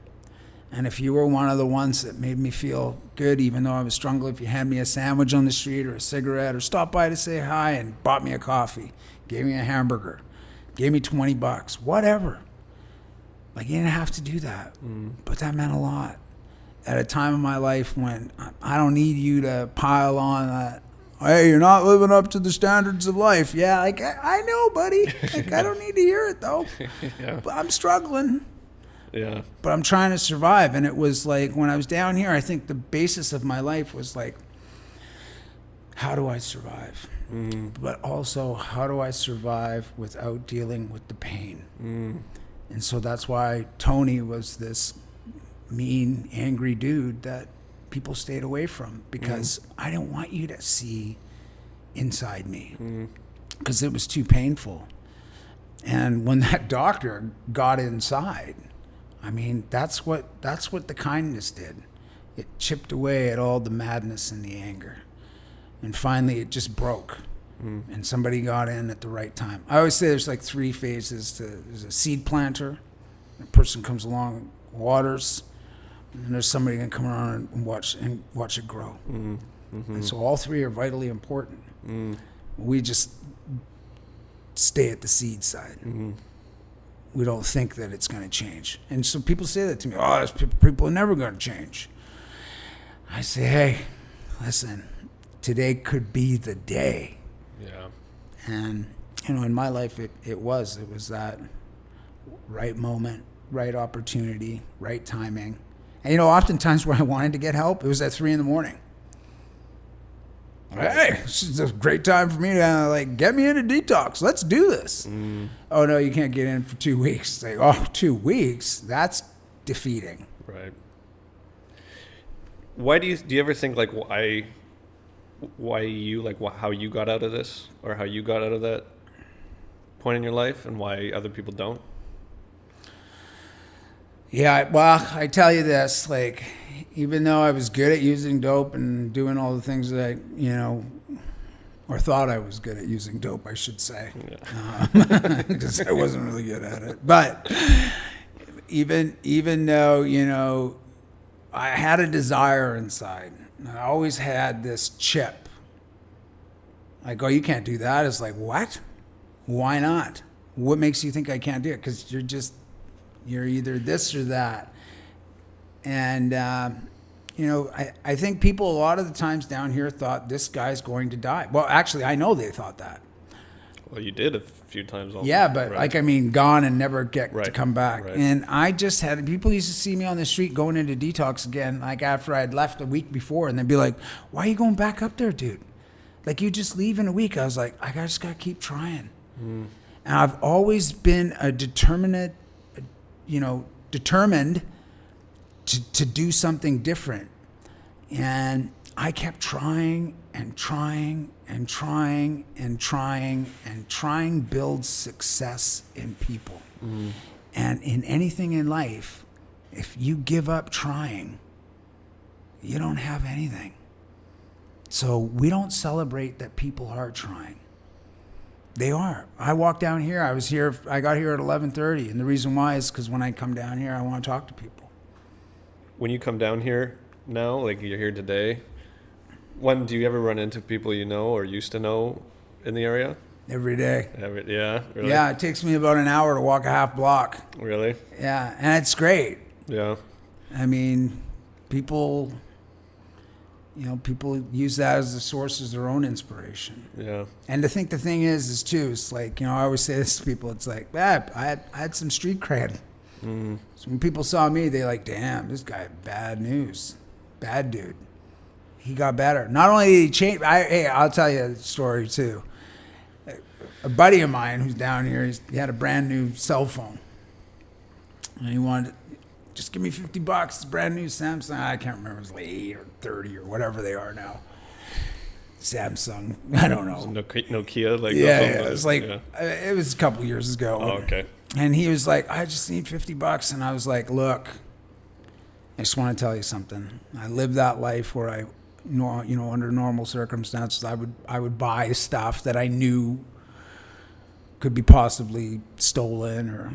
And if you were one of the ones that made me feel good, even though I was struggling, if you had me a sandwich on the street or a cigarette or stopped by to say hi and bought me a coffee, gave me a hamburger, gave me $20, whatever. Like, you didn't have to do that, but that meant a lot. At a time in my life when I don't need you to pile on that, hey, you're not living up to the standards of life. Yeah, like, I know, buddy. Like, I don't need to hear it, though. Yeah. But I'm struggling. Yeah. But I'm trying to survive. And it was like, when I was down here, I think the basis of my life was like, how do I survive? But also, how do I survive without dealing with the pain? And so that's why Tony was this mean, angry dude that people stayed away from, because I didn't want you to see inside me, because it was too painful. And when that doctor got inside, I mean, that's what the kindness did. It chipped away at all the madness and the anger. And finally it just broke. And somebody got in at the right time. I always say there's like 3 phases. There's a seed planter, a person comes along, waters, and then there's somebody going to come around and watch it grow. And so all 3 are vitally important. We just stay at the seed side. We don't think that it's going to change. And so people say that to me, oh, people are never going to change. I say, hey, listen, today could be the day. Yeah. And, in my life, it was that right moment, right opportunity, right timing. And, oftentimes where I wanted to get help, it was at 3 a.m. Hey, this is a great time for me to get me into detox. Let's do this. Oh no, you can't get in for 2 weeks. It's like, 2 weeks? That's defeating. Right. Why do you ever think why you how you got out of this, or how you got out of that point in your life, and why other people don't? Yeah, well, I tell you this, like, even though I was good at using dope and doing all the things that, or thought I was good at using dope, I should say, because I wasn't really good at it. But even though, I had a desire inside. I always had this chip. Like, oh, you can't do that. It's like, what? Why not? What makes you think I can't do it? Because you're either this or that. And, I think people a lot of the times down here thought this guy's going to die. Well, actually, I know they thought that. Well, you did a few times also. Yeah, but right. Gone and never get to come back. Right. And I just had, people used to see me on the street going into detox again, like after I'd left a week before, and they'd be like, why are you going back up there, dude? Like, you just leave in a week. I was like, I just got to keep trying. And I've always been determined to do something different. And I kept trying and trying and trying and trying and trying build success in people. And in anything in life, if you give up trying, you don't have anything. So we don't celebrate that people are trying. They are. I walked down here. I got here at 11:30, and the reason why is because when I come down here, I want to talk to people. When you come down here now, like you're here today, do you ever run into people you know or used to know in the area? Every day. Yeah, really? Yeah, it takes me about an hour to walk a half block. Really? Yeah, and it's great. Yeah. I mean, people use that as the source of their own inspiration. Yeah. And to think the thing is too, it's like, I always say this to people, it's like, I had some street cred. So when people saw me, they like, damn, this guy, bad news. Bad dude. He got better. Not only did he change, I'll tell you a story too. A buddy of mine who's down here, he had a brand new cell phone. And he wanted, just give me $50. It's a brand new Samsung. I can't remember. It was like 8 or 30 or whatever they are now. Samsung. I don't know. Nokia? Like it was like, it was a couple years ago. Oh, okay. And he was like, I just need $50. And I was like, look, I just want to tell you something. I lived that life where under normal circumstances, I would buy stuff that I knew could be possibly stolen or,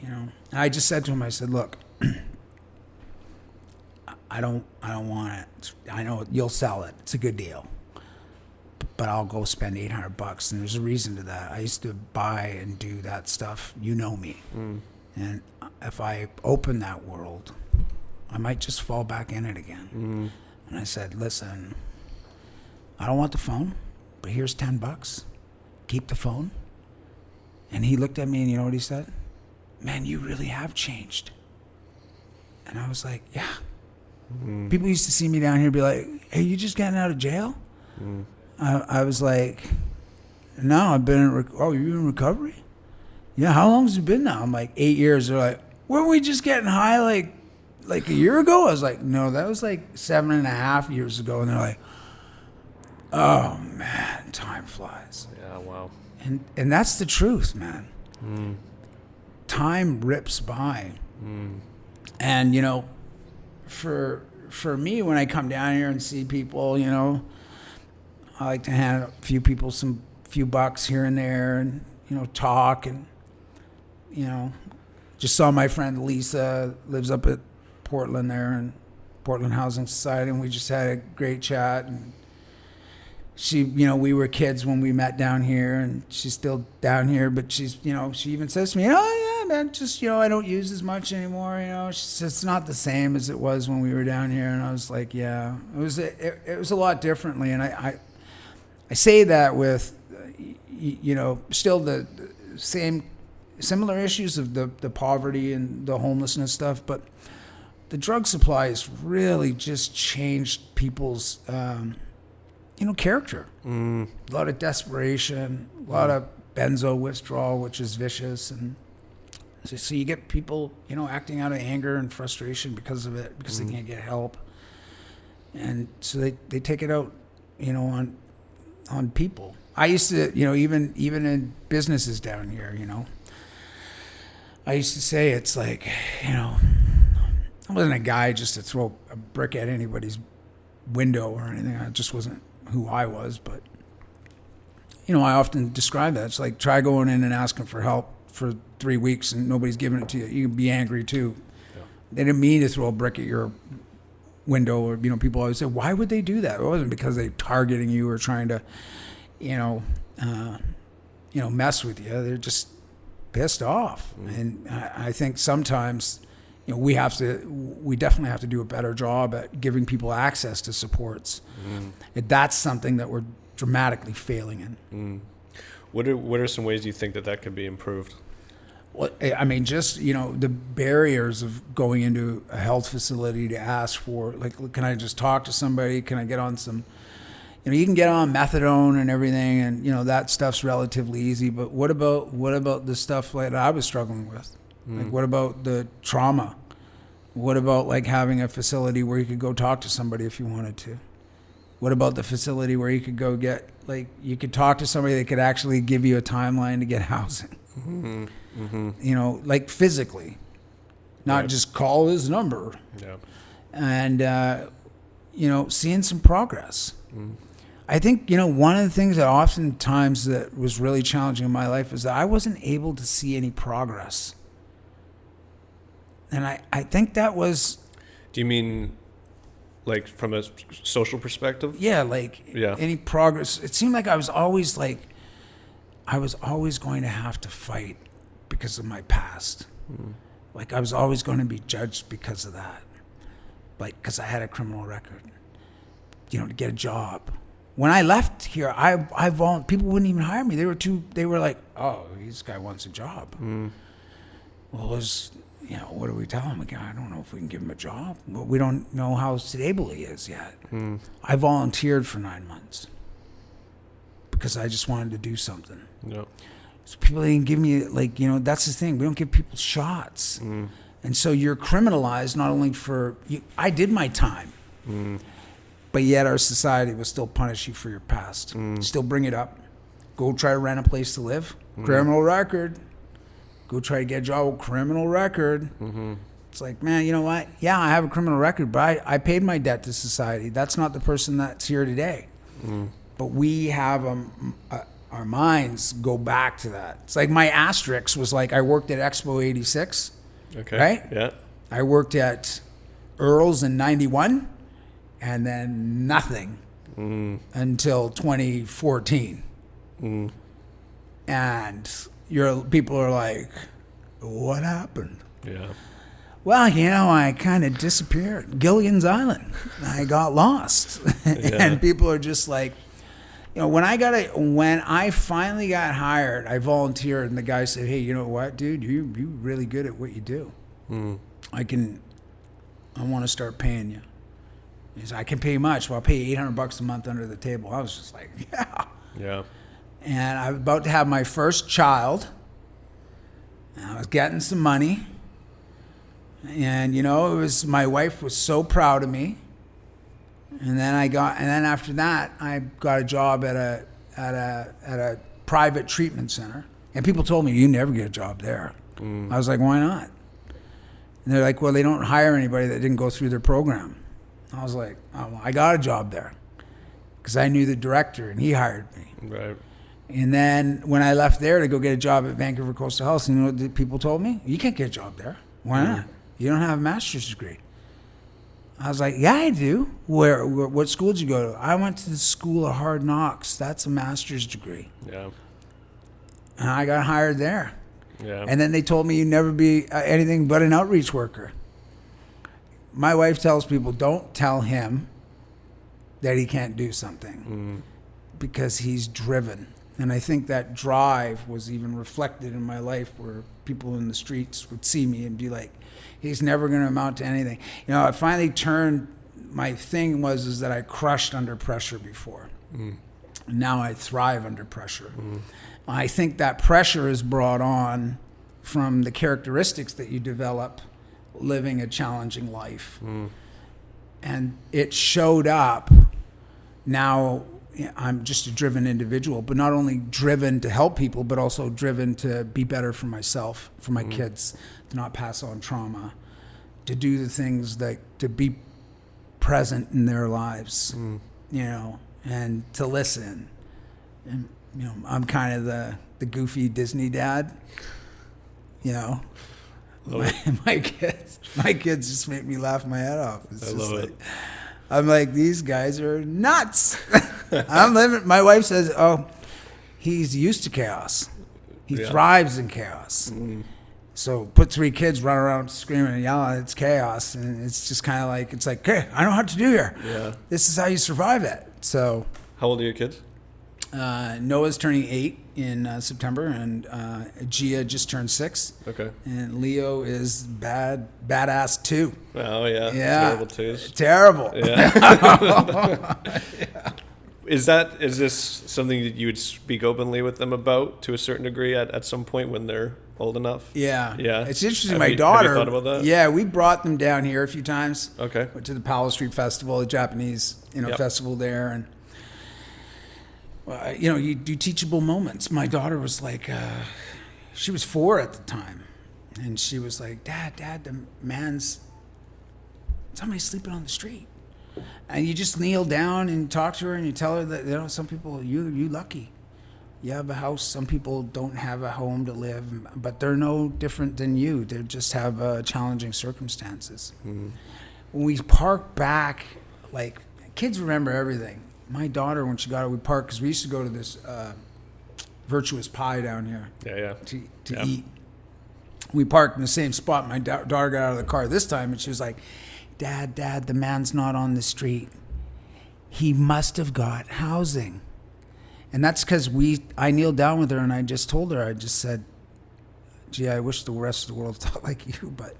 And I just said to him, I said, look, I don't want it. I know you'll sell it. It's a good deal. But I'll go spend $800. And there's a reason to that. I used to buy and do that stuff. You know me. And if I open that world, I might just fall back in it again. And I said, listen, I don't want the phone, but here's $10. Keep the phone. And he looked at me and you know what he said? Man, you really have changed. And I was like, yeah. People used to see me down here and be like, hey, you just getting out of jail? I was like, no, I've been you in recovery? Yeah, how long has it been now? I'm like, 8 years. They're like, weren't we just getting high like a year ago? I was like, no, that was like 7.5 years ago. And they're like, oh man, time flies. Yeah, wow. And that's the truth, man. Time rips by. And, for me, when I come down here and see people, I like to hand a few people few bucks here and there and, talk and, just saw my friend Lisa, lives up at Portland there in Portland Housing Society, and we just had a great chat. And she, we were kids when we met down here, and she's still down here, but she's, she even says to me, oh yeah, man, just, I don't use as much anymore. She says it's not the same as it was when we were down here. And I was like, yeah, it was a lot differently. And I say that with, still the similar issues of the poverty and the homelessness stuff, but the drug supply has really just changed people's, character. A lot of desperation, a lot of benzo withdrawal, which is vicious. And so you get people, acting out of anger and frustration because of it, because they can't get help. And so they take it out, on people. I used to, even in businesses down here, I used to say it's like, I wasn't a guy just to throw a brick at anybody's window or anything. It just wasn't who I was. But, I often describe that. It's like, try going in and asking for help for 3 weeks and nobody's giving it to you. You can be angry too. Yeah. They didn't mean to throw a brick at your window. Or, people always say, why would they do that? It wasn't because they're targeting you or trying to, mess with you. They're just pissed off. And I think sometimes, we definitely have to do a better job at giving people access to supports. That's something that we're dramatically failing in. What are some ways you think that could be improved? Well, I mean, just, the barriers of going into a health facility to ask for, like, can I just talk to somebody? Can I get on some, you can get on methadone and everything, and, that stuff's relatively easy. But what about the stuff that I was struggling with? Like, what about the trauma? What about, like, having a facility where you could go talk to somebody if you wanted to? What about the facility where you could go get, like, you could talk to somebody that could actually give you a timeline to get housing? Like, physically, not just call his number. Yeah. And, seeing some progress. I think, one of the things that oftentimes that was really challenging in my life is that I wasn't able to see any progress. And I think that was... Do you mean, like, from a social perspective? Yeah, any progress. It seemed like I was always going to have to fight because of my past. Like, I was always going to be judged because of that. Like, because I had a criminal record. To get a job. When I left here, people wouldn't even hire me. They were like, oh, this guy wants a job. Well, what do we tell him? I don't know if we can give him a job. But we don't know how stable he is yet. I volunteered for 9 months because I just wanted to do something. Yep. So people didn't give me, that's the thing. We don't give people shots. And so you're criminalized not only for, I did my time. But yet our society will still punish you for your past. Still bring it up. Go try to rent a place to live. Criminal record. Go try to get a job. Criminal record. It's like, man, you know what? Yeah, I have a criminal record, but I paid my debt to society. That's not the person that's here today. But we have our minds go back to that. It's like my asterisk was like, I worked at Expo 86. Okay. Right? Yeah. I worked at Earl's in 91. And then nothing until 2014. And people are like, what happened? Yeah. Well, I kind of disappeared. Gilligan's Island. I got lost. And people are just like, when I finally got hired, I volunteered, and the guy said, hey, you know what, dude, you're really good at what you do. I want to start paying you. He said, I can pay much. Well, I'll pay you $800 a month under the table. I was just like, yeah. Yeah. And I was about to have my first child. And I was getting some money. And, my wife was so proud of me. And then after that, I got a job at a private treatment center. And people told me, you never get a job there. I was like, why not? And they're like, well, they don't hire anybody that didn't go through their program. I was like, oh, well, I got a job there because I knew the director and he hired me. Right. And then when I left there to go get a job at Vancouver Coastal Health, you know what the people told me? You can't get a job there. Why not? You don't have a master's degree. I was like, yeah, I do. What school did you go to? I went to the School of Hard Knocks. That's a master's degree. Yeah. And I got hired there. Yeah. And then they told me you'd never be anything but an outreach worker. My wife tells people, don't tell him that he can't do something because he's driven. And I think that drive was even reflected in my life where people in the streets would see me and be like, he's never going to amount to anything. I finally turned, my thing was that I crushed under pressure before. And now I thrive under pressure. I think that pressure is brought on from the characteristics that you develop living a challenging life. And it showed up. Now I'm just a driven individual, but not only driven to help people, but also driven to be better for myself, for my kids, to not pass on trauma, to do the things that to be present in their lives, you know, and to listen. And, you know, I'm kind of the goofy Disney dad, you know. My kids just make me laugh my head off. It's just like, I'm like, these guys are nuts. I'm living. My wife says, "Oh, he's used to chaos. He thrives in chaos." So put 3 kids running around screaming and yelling. It's chaos, and it's just kind of like, it's like, hey, I know what to do here. Yeah. This is how you survive it. So. How old are your kids? Noah's turning 8 in September, and Gia just turned 6. Okay. And Leo is badass 2. Oh yeah. Terrible 2s. Terrible. Yeah. Is this something that you would speak openly with them about to a certain degree at some point when they're old enough? Yeah. Yeah. It's interesting. Have My you daughter. thought about that? Yeah, we brought them down here a few times. Okay. Went to the Powell Street Festival, the Japanese, festival there, and you do teachable moments. My daughter was like, she was 4 at the time, and she was like, Dad, somebody's sleeping on the street. And you just kneel down and talk to her, and you tell her that, some people, you lucky. You have a house. Some people don't have a home to live, but they're no different than you. They just have challenging circumstances. Mm-hmm. When we park back, like, kids remember everything. My daughter, when she got it, we parked, because we used to go to this Virtuous Pie down here to eat. We parked in the same spot. My daughter got out of the car this time, and she was like, Dad, the man's not on the street. He must have got housing. And that's because I kneeled down with her, and I just told her, I just said, gee, I wish the rest of the world thought like you, but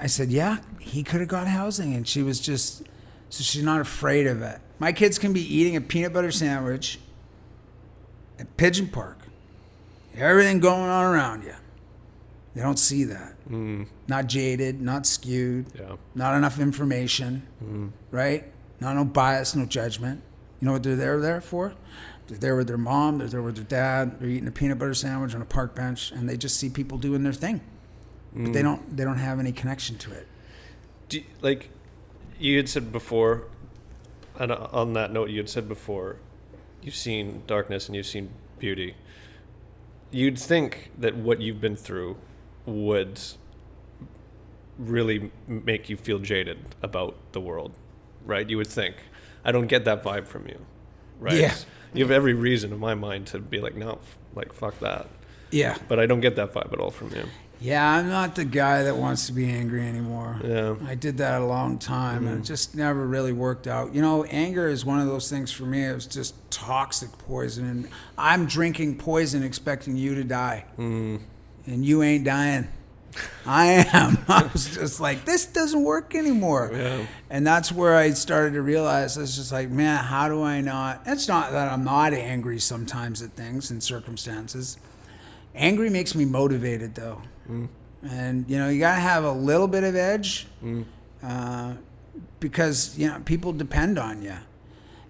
I said, yeah, he could have got housing. And she was just, so she's not afraid of it. My kids can be eating a peanut butter sandwich at Pigeon Park. Everything going on around you. They don't see that. Not jaded, not skewed, not enough information, right? No bias, no judgment. You know what they're there for? They're there with their mom, they're there with their dad, they're eating a peanut butter sandwich on a park bench, and they just see people doing their thing. But they don't have any connection to it. Like you had said before, and on that note, you had said before, you've seen darkness and you've seen beauty. You'd think that what you've been through would really make you feel jaded about the world, right? You would think. I don't get that vibe from you, right? Yeah. You have every reason in my mind to be like, no, like, fuck that. Yeah. But I don't get that vibe at all from you. Yeah, I'm not the guy that wants to be angry anymore. Yeah. I did that a long time, and it just never really worked out. Anger is one of those things for me. It was just toxic poison, and I'm drinking poison expecting you to die, and you ain't dying. I am. I was just like, this doesn't work anymore. Yeah. And that's where I started to realize, I was just like, man, how do I not? It's not that I'm not angry sometimes at things and circumstances. Angry makes me motivated, though. And, you got to have a little bit of edge because, people depend on you.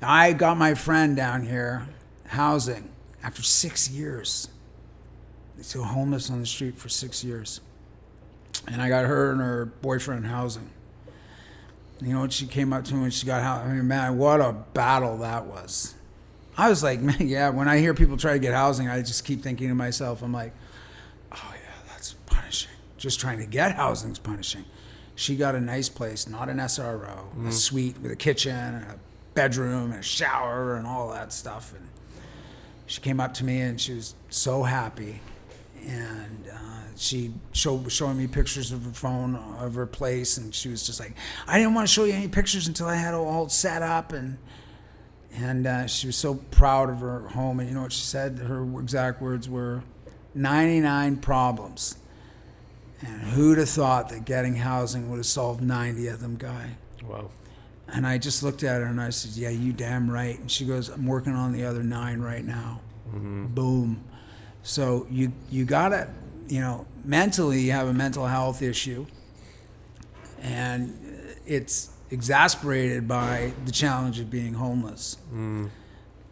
I got my friend down here housing after 6 years. Still homeless on the street for 6 years. And I got her and her boyfriend housing. You know what she came up to me when she got housing? I mean, man, what a battle that was. I was like, man, yeah, when I hear people try to get housing, I just keep thinking to myself, I'm like, oh, yeah, that's punishing. Just trying to get housing is punishing. She got a nice place, not an SRO, a suite with a kitchen and a bedroom and a shower and all that stuff. And she came up to me and she was so happy. And she was showing me pictures of her phone of her place, and she was just like, I didn't want to show you any pictures until I had it all set up. And she was so proud of her home. And you know what she said? Her exact words were, 99 problems. And who'd have thought that getting housing would have solved 90 of them, Guy? Wow. And I just looked at her and I said, yeah, you damn right. And she goes, I'm working on the other 9 right now. Boom. So you gotta, mentally you have a mental health issue, and it's exasperated by the challenge of being homeless.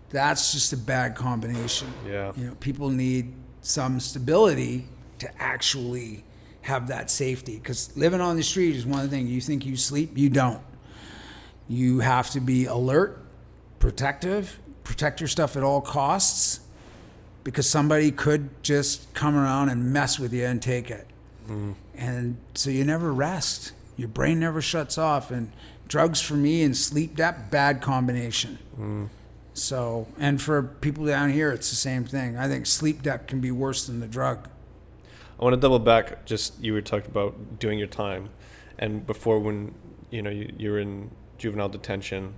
That's just a bad combination. Yeah. People need some stability to actually have that safety. Because living on the street is one thing. You think you sleep, you don't. You have to be alert, protective, protect your stuff at all costs, because somebody could just come around and mess with you and take it. And so you never rest. Your brain never shuts off. And drugs for me and sleep debt, bad combination. So, and for people down here, it's the same thing. I think sleep debt can be worse than the drug. I want to double back. Just you were talking about doing your time, and before when you're in juvenile detention.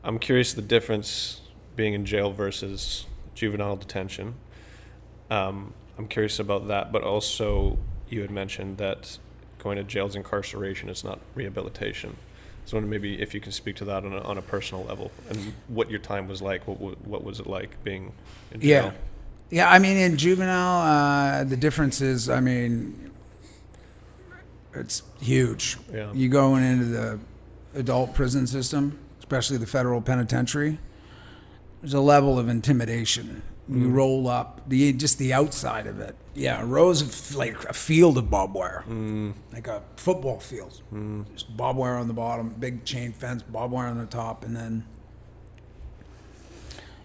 I'm curious the difference being in jail versus juvenile detention. I'm curious about that, but also you had mentioned that going to jail is incarceration, it's not rehabilitation. So I wonder maybe if you can speak to that on a personal level and what your time was like. What was it like being in jail? Yeah. I mean, in juvenile, the difference is, I mean, it's huge. Yeah. You going into the adult prison system, especially the federal penitentiary, there's a level of intimidation. You roll up, just the outside of it. Yeah, rows of, like a field of barbed wire, like a football field. Just barbed wire on the bottom, big chain fence, barbed wire on the top, and then,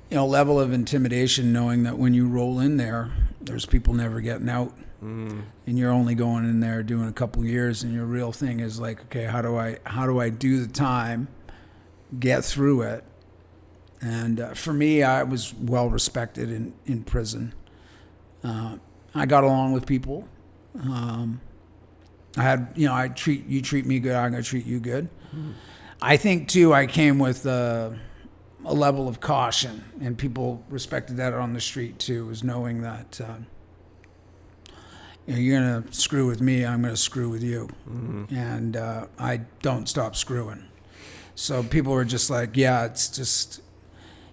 level of intimidation knowing that when you roll in there, there's people never getting out. And you're only going in there doing a couple years, and your real thing is like, okay, how do I do the time, get through it? And for me, I was well respected in prison. I got along with people. I had, you treat me good, I'm going to treat you good. I think too, I came with a level of caution, and people respected that on the street too, is knowing that you're going to screw with me, I'm going to screw with you. And I don't stop screwing. So people were just like, yeah, it's just,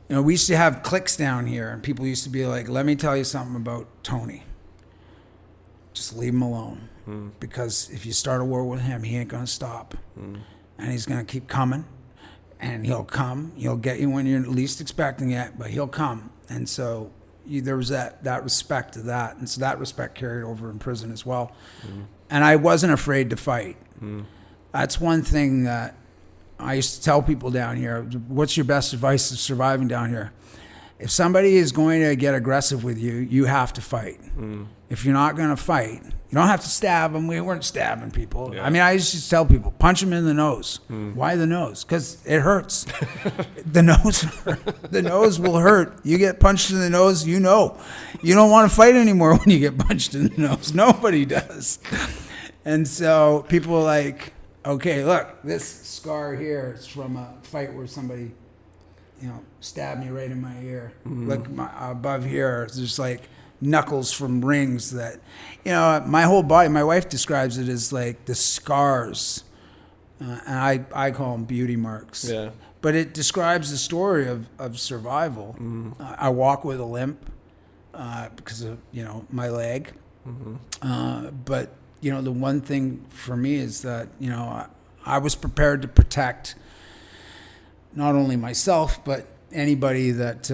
we used to have cliques down here, and people used to be like, let me tell you something about Tony. Just leave him alone. Because if you start a war with him, he ain't going to stop. And he's going to keep coming. And he'll come. He'll get you when you're least expecting it, but he'll come. And so there was that respect to that. And so that respect carried over in prison as well. And I wasn't afraid to fight. That's one thing that I used to tell people down here, what's your best advice of surviving down here? If somebody is going to get aggressive with you, you have to fight. If you're not going to fight, you don't have to stab them. We weren't stabbing people. Yeah. I mean, I used to tell people, punch them in the nose. Why the nose? Because it hurts. The nose will hurt. You get punched in the nose, you don't want to fight anymore when you get punched in the nose. Nobody does. And so people are like, okay, look, this scar here is from a fight where somebody, stabbed me right in my ear. Look, above here, there's like knuckles from rings that, my whole body, my wife describes it as like the scars. And I call them beauty marks. Yeah. But it describes the story of survival. I walk with a limp because of, my leg. But, the one thing for me is that, I was prepared to protect not only myself, but anybody that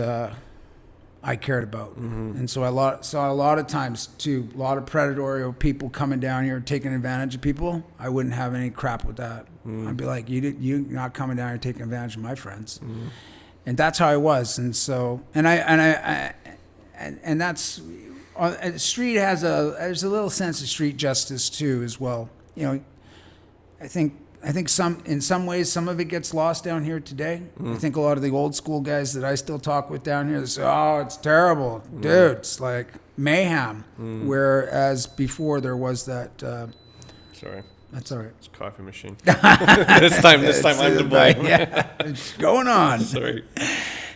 I cared about. And so I saw a lot of times, too, a lot of predatory people coming down here taking advantage of people. I wouldn't have any crap with that. I'd be like, you're not coming down here taking advantage of my friends. And that's how I was. And so, and that's, street there's a little sense of street justice too as well. I think in some ways some of it gets lost down here today. I think a lot of the old school guys that I still talk with down here, they say, oh, it's terrible. Dude, it's like mayhem. Whereas before there was that... Sorry. That's all right. It's a coffee machine. this time I'm the blame. Yeah, it's going on. Sorry.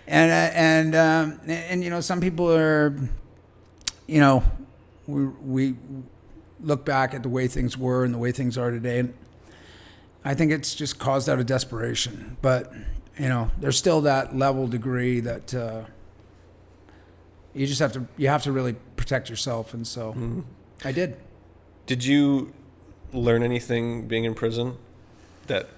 And some people are... we look back at the way things were and the way things are today, and I think it's just caused out of desperation. But, there's still that level degree that you just have to really protect yourself. And so I did. Did you learn anything being in prison that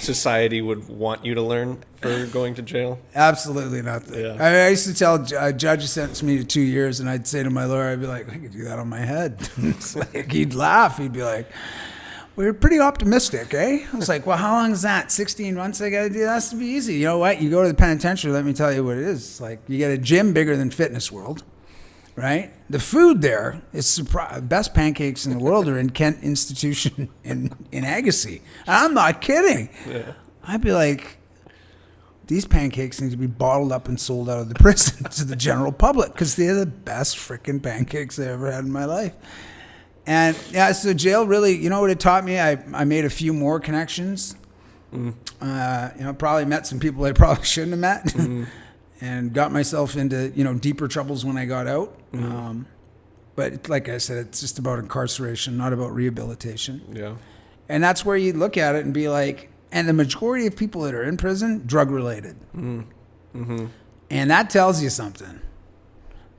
society would want you to learn for going to jail? Absolutely nothing. Yeah. I used to tell a judge who sentenced me to 2 years, and I'd say to my lawyer, I'd be like, I could do that on my head. It's like, he'd laugh. He'd be like, well, you're pretty optimistic, eh? I was like, well, how long is that? 16 months I got to do? That has to be easy. You know what? You go to the penitentiary, let me tell you what it is. It's like you get a gym bigger than Fitness World, right? The food there is best pancakes in the world are in Kent Institution in Agassiz. And I'm not kidding. Yeah. I'd be like, these pancakes need to be bottled up and sold out of the prison to the general public because they're the best freaking pancakes I ever had in my life. And yeah, so jail really, you know what it taught me? I made a few more connections. You know, probably met some people I probably shouldn't have met, and got myself into, you know, deeper troubles when I got out. But like I said, it's just about incarceration, not about rehabilitation. Yeah. And that's where you look at it and be like, and the majority of people that are in prison, drug related. And that tells you something.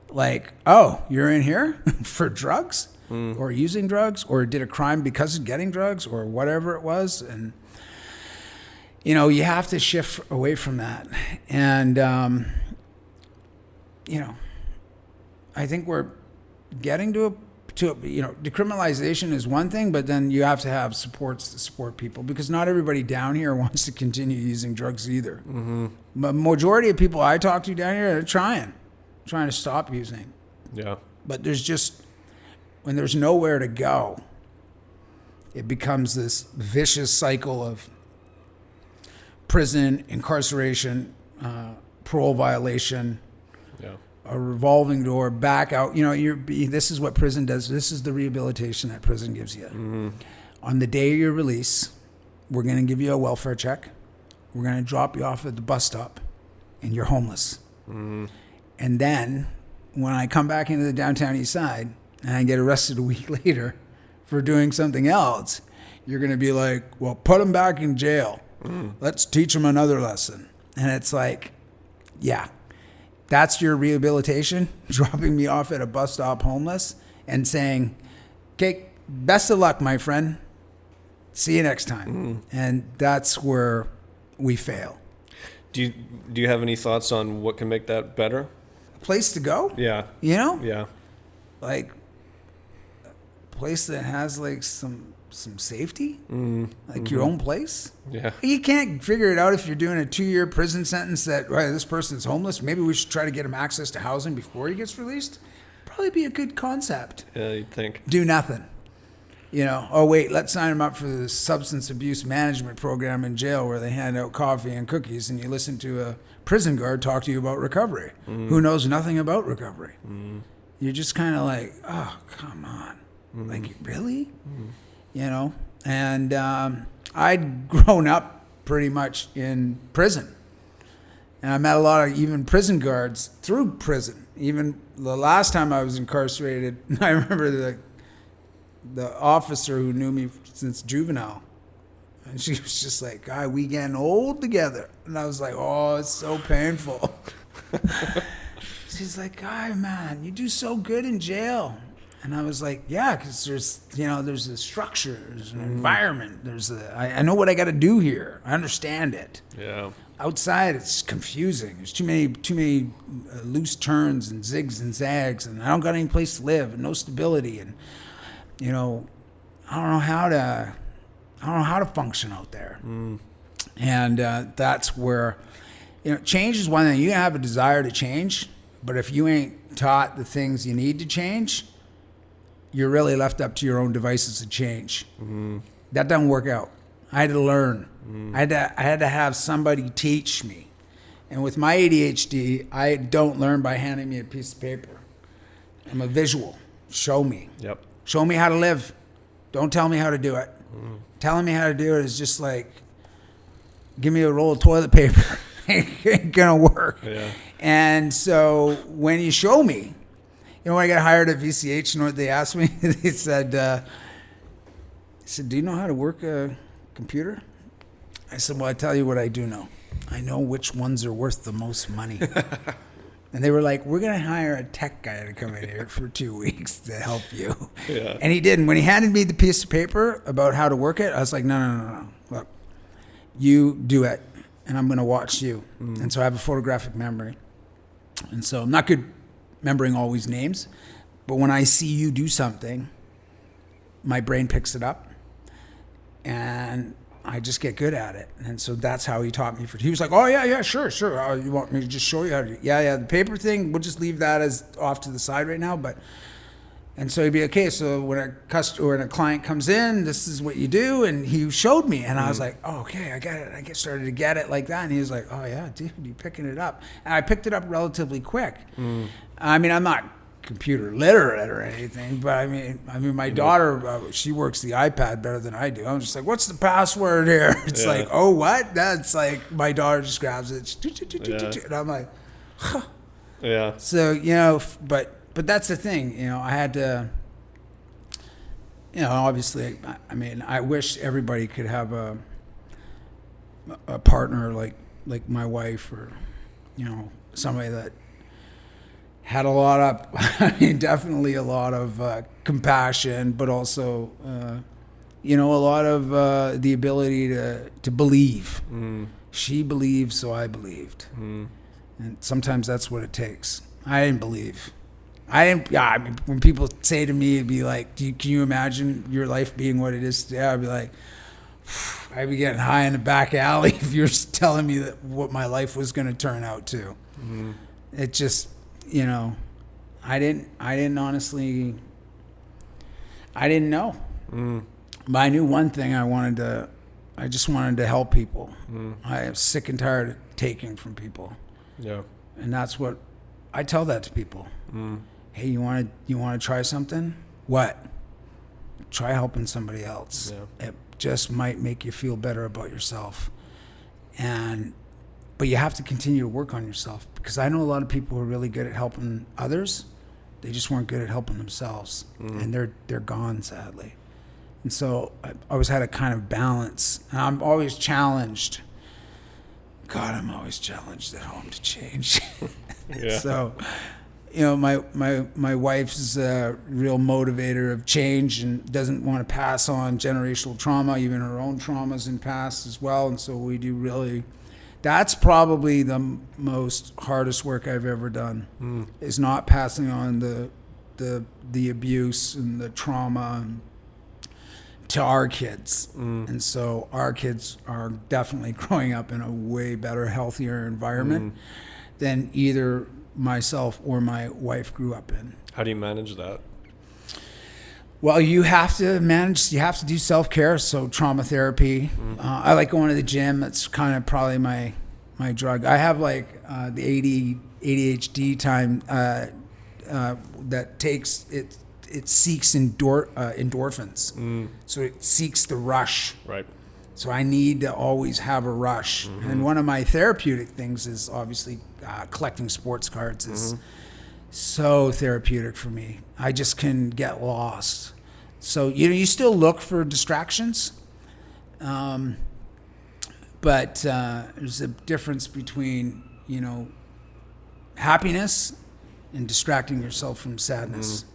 Like, oh, you're in here for drugs? Or using drugs, or did a crime because of getting drugs, or whatever it was. And, you know, you have to shift away from that. And, you know, I think we're getting to you know, decriminalization is one thing, but then you have to have supports to support people, because not everybody down here wants to continue using drugs either. But majority of people I talk to down here are trying to stop using. Yeah. But there's just, when there's nowhere to go, it becomes this vicious cycle of prison, incarceration, parole violation, a revolving door, back out. You know, this is what prison does. This is the rehabilitation that prison gives you. On the day of your release, we're going to give you a welfare check. We're going to drop you off at the bus stop, and you're homeless. And then when I come back into the Downtown Eastside, and I get arrested a week later for doing something else, you're going to be like, well, put him back in jail. Let's teach him another lesson. And it's like, yeah, that's your rehabilitation? Dropping me off at a bus stop homeless and saying, okay, best of luck, my friend. See you next time. And that's where we fail. Do you have any thoughts on what can make that better? A place to go? Yeah. You know? Yeah. Like, place that has like some safety, like your own place. Yeah. You can't figure it out if you're doing a 2-year prison sentence that, right, this person's homeless. Maybe we should try to get him access to housing before he gets released. Probably be a good concept. Yeah, you'd think. Do nothing. You know, oh wait, let's sign him up for the substance abuse management program in jail where they hand out coffee and cookies and you listen to a prison guard talk to you about recovery who knows nothing about recovery. You're just kind of like, oh, come on. Like, really? You know? And I'd grown up pretty much in prison. And I met a lot of even prison guards through prison. Even the last time I was incarcerated, I remember the officer who knew me since juvenile. And she was just like, Guy, we getting old together. And I was like, oh, it's so painful. She's like, Guy, man, you do so good in jail. And I was like, yeah, because there's a structure, there's an environment, I know what I got to do here. I understand it. Yeah. Outside, it's confusing. There's too many loose turns and zigs and zags, and I don't got any place to live and no stability, and you know, I don't know how to function out there. And that's where, you know, change is one thing. You have a desire to change, but if you ain't taught the things you need to change, you're really left up to your own devices to change. That doesn't work out. I had to learn. I had to have somebody teach me. And with my ADHD, I don't learn by handing me a piece of paper. I'm a visual. Show me. Yep. Show me how to live. Don't tell me how to do it. Telling me how to do it is just like, give me a roll of toilet paper. It ain't gonna work. Yeah. And so when you show me, you know, when I got hired at VCH, you know what they asked me? They said, do you know how to work a computer? I said, well, I tell you what I do know. I know which ones are worth the most money. And they were like, we're going to hire a tech guy to come in here for 2 weeks to help you. Yeah. And he did. And when he handed me the piece of paper about how to work it, I was like, no. Look, you do it, and I'm going to watch you. And so I have a photographic memory. And so I'm not good remembering always names, but when I see you do something, my brain picks it up, and I just get good at it. And so that's how he taught me. He was like, oh, yeah, sure. Oh, you want me to just show you how to do it? Yeah, the paper thing, we'll just leave that as off to the side right now. And so he'd be, okay, so when a client comes in, this is what you do. And he showed me, and I was like, oh, okay, I got it. I started to get it like that. And he was like, oh, yeah, dude, you're picking it up. And I picked it up relatively quick. I mean, I'm not computer literate or anything, but I mean, my daughter, she works the iPad better than I do. I'm just like, what's the password here? It's like, oh, what? That's like, my daughter just grabs it, and I'm like, huh. Yeah. So, but that's the thing, I had to, obviously, I mean, I wish everybody could have a partner like my wife, or, somebody that had a lot of, definitely a lot of compassion, but also, a lot of the ability to believe. She believed, so I believed. And sometimes that's what it takes. I didn't believe. I mean, when people say to me, it'd be like, can you imagine your life being what it is today? I'd be like, I'd be getting high in the back alley if you're telling me that what my life was going to turn out to. It just, I didn't honestly, I didn't know. But I knew one thing. I just wanted to help people. I am sick and tired of taking from people. Yeah. And that's what I tell that to people. Hey, you want to try something? What? Try helping somebody else. Yeah. It just might make you feel better about yourself. But you have to continue to work on yourself, because I know a lot of people who are really good at helping others. They just weren't good at helping themselves, and they're gone, sadly. And so I always had a kind of balance. And I'm always challenged. God, I'm always challenged at home to change. Yeah. So, my wife's a real motivator of change and doesn't want to pass on generational trauma, even her own traumas in past as well. And so we do really, that's probably the most hardest work I've ever done, is not passing on the abuse and the trauma to our kids. And so our kids are definitely growing up in a way better, healthier environment than either myself or my wife grew up in. How do you manage that? Well, you have to do self-care, so trauma therapy. I like going to the gym. That's kind of probably my drug. I have like the ADHD time that takes it. It seeks endorphins. So it seeks the rush. Right. So I need to always have a rush. And one of my therapeutic things is obviously collecting sports cards is so therapeutic for me. I just can get lost. So, you still look for distractions. But there's a difference between, happiness and distracting yourself from sadness.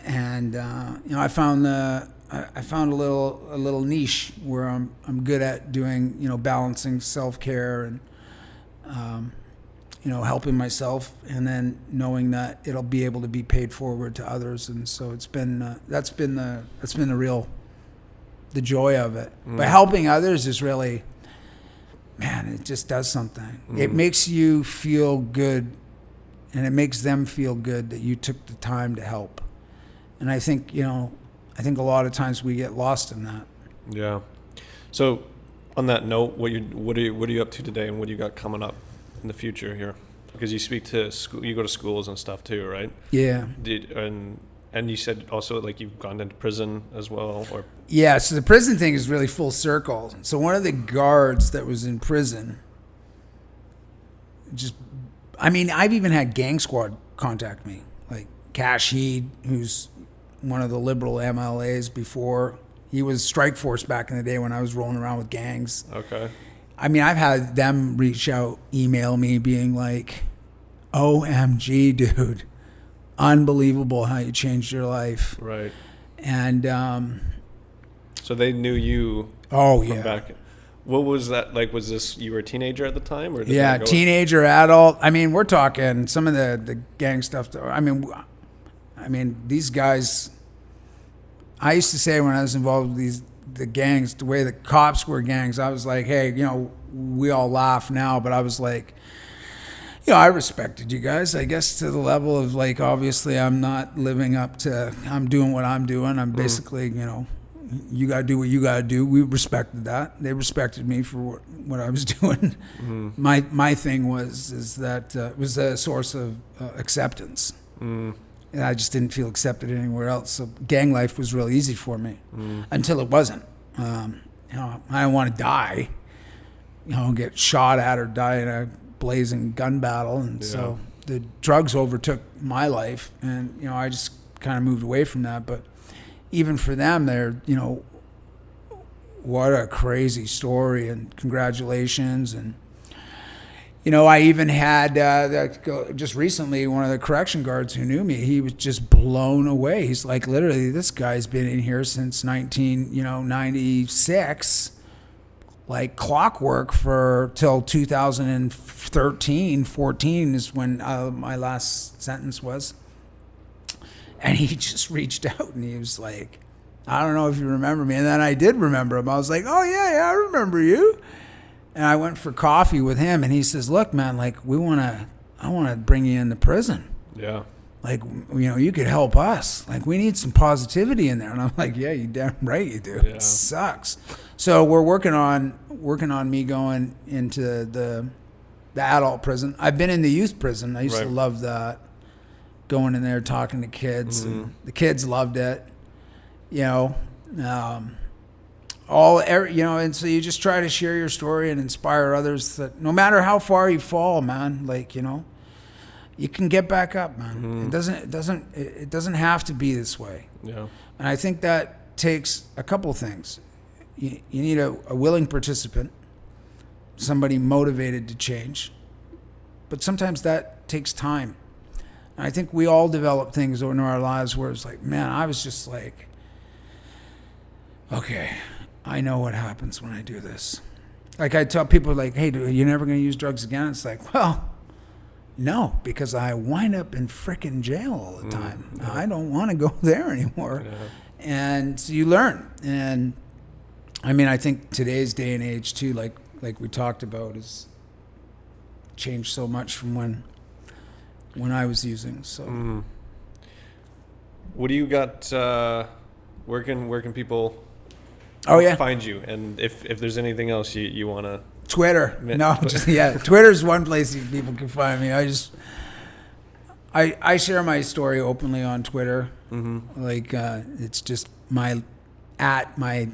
And I found a little niche where I'm good at doing, balancing self-care and helping myself, and then knowing that it'll be able to be paid forward to others. And so it's been that's been the joy of it. But helping others is really, man, it just does something. It makes you feel good, and it makes them feel good that you took the time to help. And I think, a lot of times we get lost in that. Yeah. So on that note, what are you up to today, and what do you got coming up in the future here? Because you speak to school, you go to schools and stuff too, right? Yeah. And you said also like you've gone into prison as well, or? Yeah. So the prison thing is really full circle. So one of the guards that was in prison, I've even had gang squad contact me, like Cash Heed, who's one of the liberal MLAs before. He was strike force back in the day when I was rolling around with gangs. Okay. I've had them reach out, email me being like, OMG, dude, unbelievable how you changed your life. Right. And so they knew you. Oh, from yeah. back. What was that like? Was this, you were a teenager at the time, or did Yeah, that go? teenager, adult. I mean, we're talking some of the gang stuff. I mean, these guys. I used to say when I was involved with the gangs, the way the cops were gangs, I was like, hey, we all laugh now, but I was like, I respected you guys, I guess, to the level of like, obviously I'm not living up to, I'm doing what I'm doing. I'm basically, you got to do what you got to do. We respected that. They respected me for what I was doing. My thing is that it was a source of acceptance. And I just didn't feel accepted anywhere else. So gang life was real easy for me until it wasn't. I don't want to die, get shot at or die in a blazing gun battle. And so the drugs overtook my life, and, I just kind of moved away from that. But even for them, they're, what a crazy story, and congratulations. And, I even had just recently one of the correction guards who knew me. He was just blown away. He's like, literally, this guy's been in here since 1996, like clockwork till 2013, 14 is when my last sentence was. And he just reached out and he was like, I don't know if you remember me. And then I did remember him. I was like, oh yeah, I remember you. And I went for coffee with him, and he says, look, man, like, I want to bring you into prison. Yeah. Like, you could help us. Like, we need some positivity in there. And I'm like, yeah, you damn right you do. Yeah. It sucks. So we're working on me going into the adult prison. I've been in the youth prison. I used to love that. Going in there, talking to kids. And the kids loved it. And so you just try to share your story and inspire others that no matter how far you fall, man, like, you can get back up, man. It doesn't have to be this way. Yeah. And I think that takes a couple things. You need a willing participant, somebody motivated to change, but sometimes that takes time. And I think we all develop things in our lives where it's like, man, I was just like, okay, I know what happens when I do this. Like, I tell people, like, hey, you're never going to use drugs again? It's like, well, no, because I wind up in frickin' jail all the time. Yeah. I don't want to go there anymore. Yeah. And so you learn. And I mean, I think today's day and age too, like we talked about, has changed so much from when I was using. So, what do you got? Where can people find you? And if there's anything else you want to... Twitter. Twitter's one place people can find me. I share my story openly on Twitter. Like, it's just my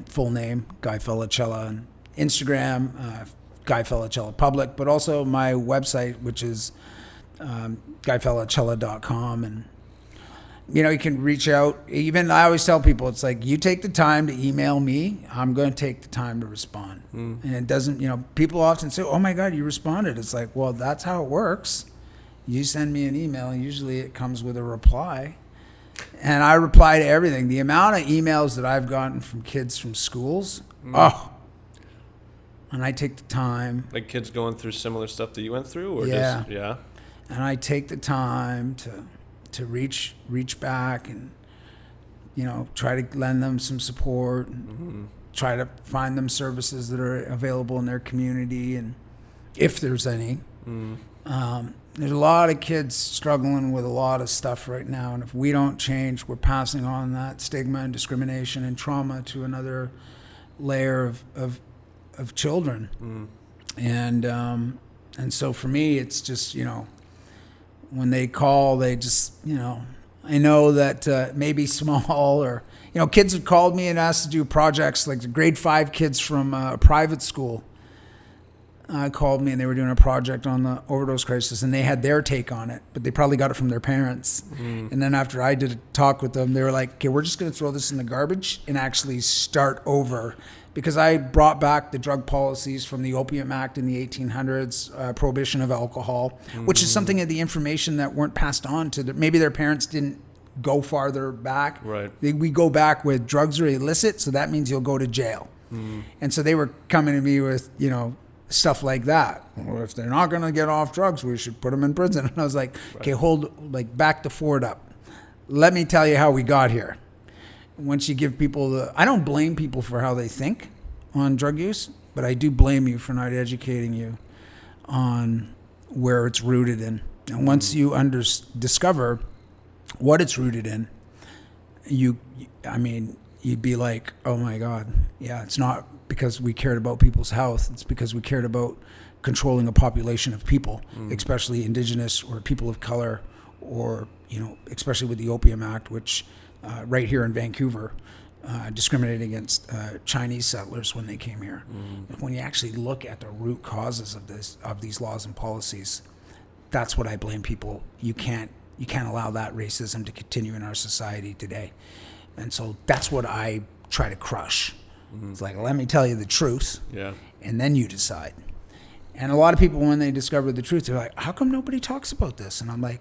full name, Guy Felicella, and Instagram, Guy Felicella Public, but also my website, which is guyfelicella.com. And you can reach out. Even I always tell people, it's like, you take the time to email me, I'm going to take the time to respond. And it doesn't, people often say, oh my God, you responded. It's like, well, that's how it works. You send me an email, and usually it comes with a reply. And I reply to everything. The amount of emails that I've gotten from kids from schools, and I take the time. Like kids going through similar stuff that you went through? Or yeah. Just, yeah. And I take the time to reach back and, try to lend them some support and try to find them services that are available in their community, and if there's any. There's a lot of kids struggling with a lot of stuff right now, and if we don't change, we're passing on that stigma and discrimination and trauma to another layer of children. And so for me, it's just, when they call, they just, I know that it may be small, or, kids have called me and asked to do projects, like the grade 5 kids from a private school called me, and they were doing a project on the overdose crisis, and they had their take on it, but they probably got it from their parents. And then after I did a talk with them, they were like, okay, we're just going to throw this in the garbage and actually start over. Because I brought back the drug policies from the Opium Act in the 1800s, prohibition of alcohol, which is something of the information that weren't passed on to maybe their parents didn't go farther back. Right. We go back with drugs are illicit, so that means you'll go to jail. And so they were coming to me with, stuff like that. Well, if they're not going to get off drugs, we should put them in prison. And I was like, okay, back the Ford up. Let me tell you how we got here. Once you give people I don't blame people for how they think on drug use, but I do blame you for not educating you on where it's rooted in. And once you discover what it's rooted in, you'd be like, oh my God, yeah, it's not because we cared about people's health. It's because we cared about controlling a population of people, especially Indigenous or people of color, or, especially with the Opium Act, which right here in Vancouver, discriminated against Chinese settlers when they came here. When you actually look at the root causes of these laws and policies, that's what I blame people. You can't allow that racism to continue in our society today. And so that's what I try to crush. It's like, let me tell you the truth, and then you decide. And a lot of people, when they discover the truth, they're like, how come nobody talks about this? And I'm like,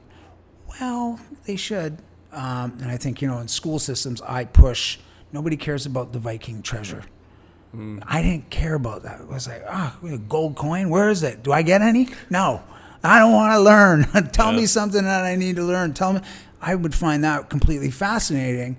well, they should. And I think, in school systems, I push, nobody cares about the Viking treasure. I didn't care about that. It was like, a gold coin, where is it? Do I get any? No, I don't want to learn. Tell me something that I need to learn. Tell me. I would find that completely fascinating,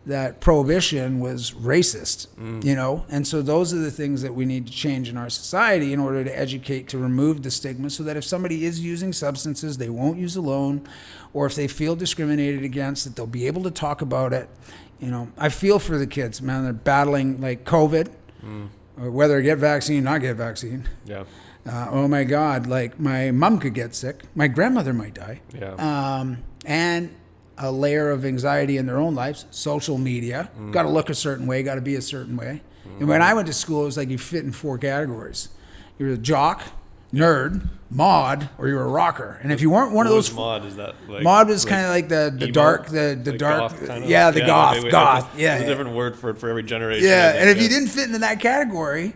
that prohibition was racist, and so those are the things that we need to change in our society in order to educate, to remove the stigma, so that if somebody is using substances, they won't use alone, or if they feel discriminated against, that they'll be able to talk about it. I feel for the kids, man. They're battling like COVID, or whether get vaccine, not get vaccine. Yeah. Oh my God, like my mom could get sick. My grandmother might die. Yeah. And a layer of anxiety in their own lives, social media, got to look a certain way, got to be a certain way. And when I went to school, it was like you fit in 4 categories. You're a jock, nerd, mod, or you're a rocker. And if you weren't one of those, mod is that like, mod was kind of like the dark, the dark, goth kind of? the goth. There's a different word for every generation. Yeah, and if you didn't fit into that category,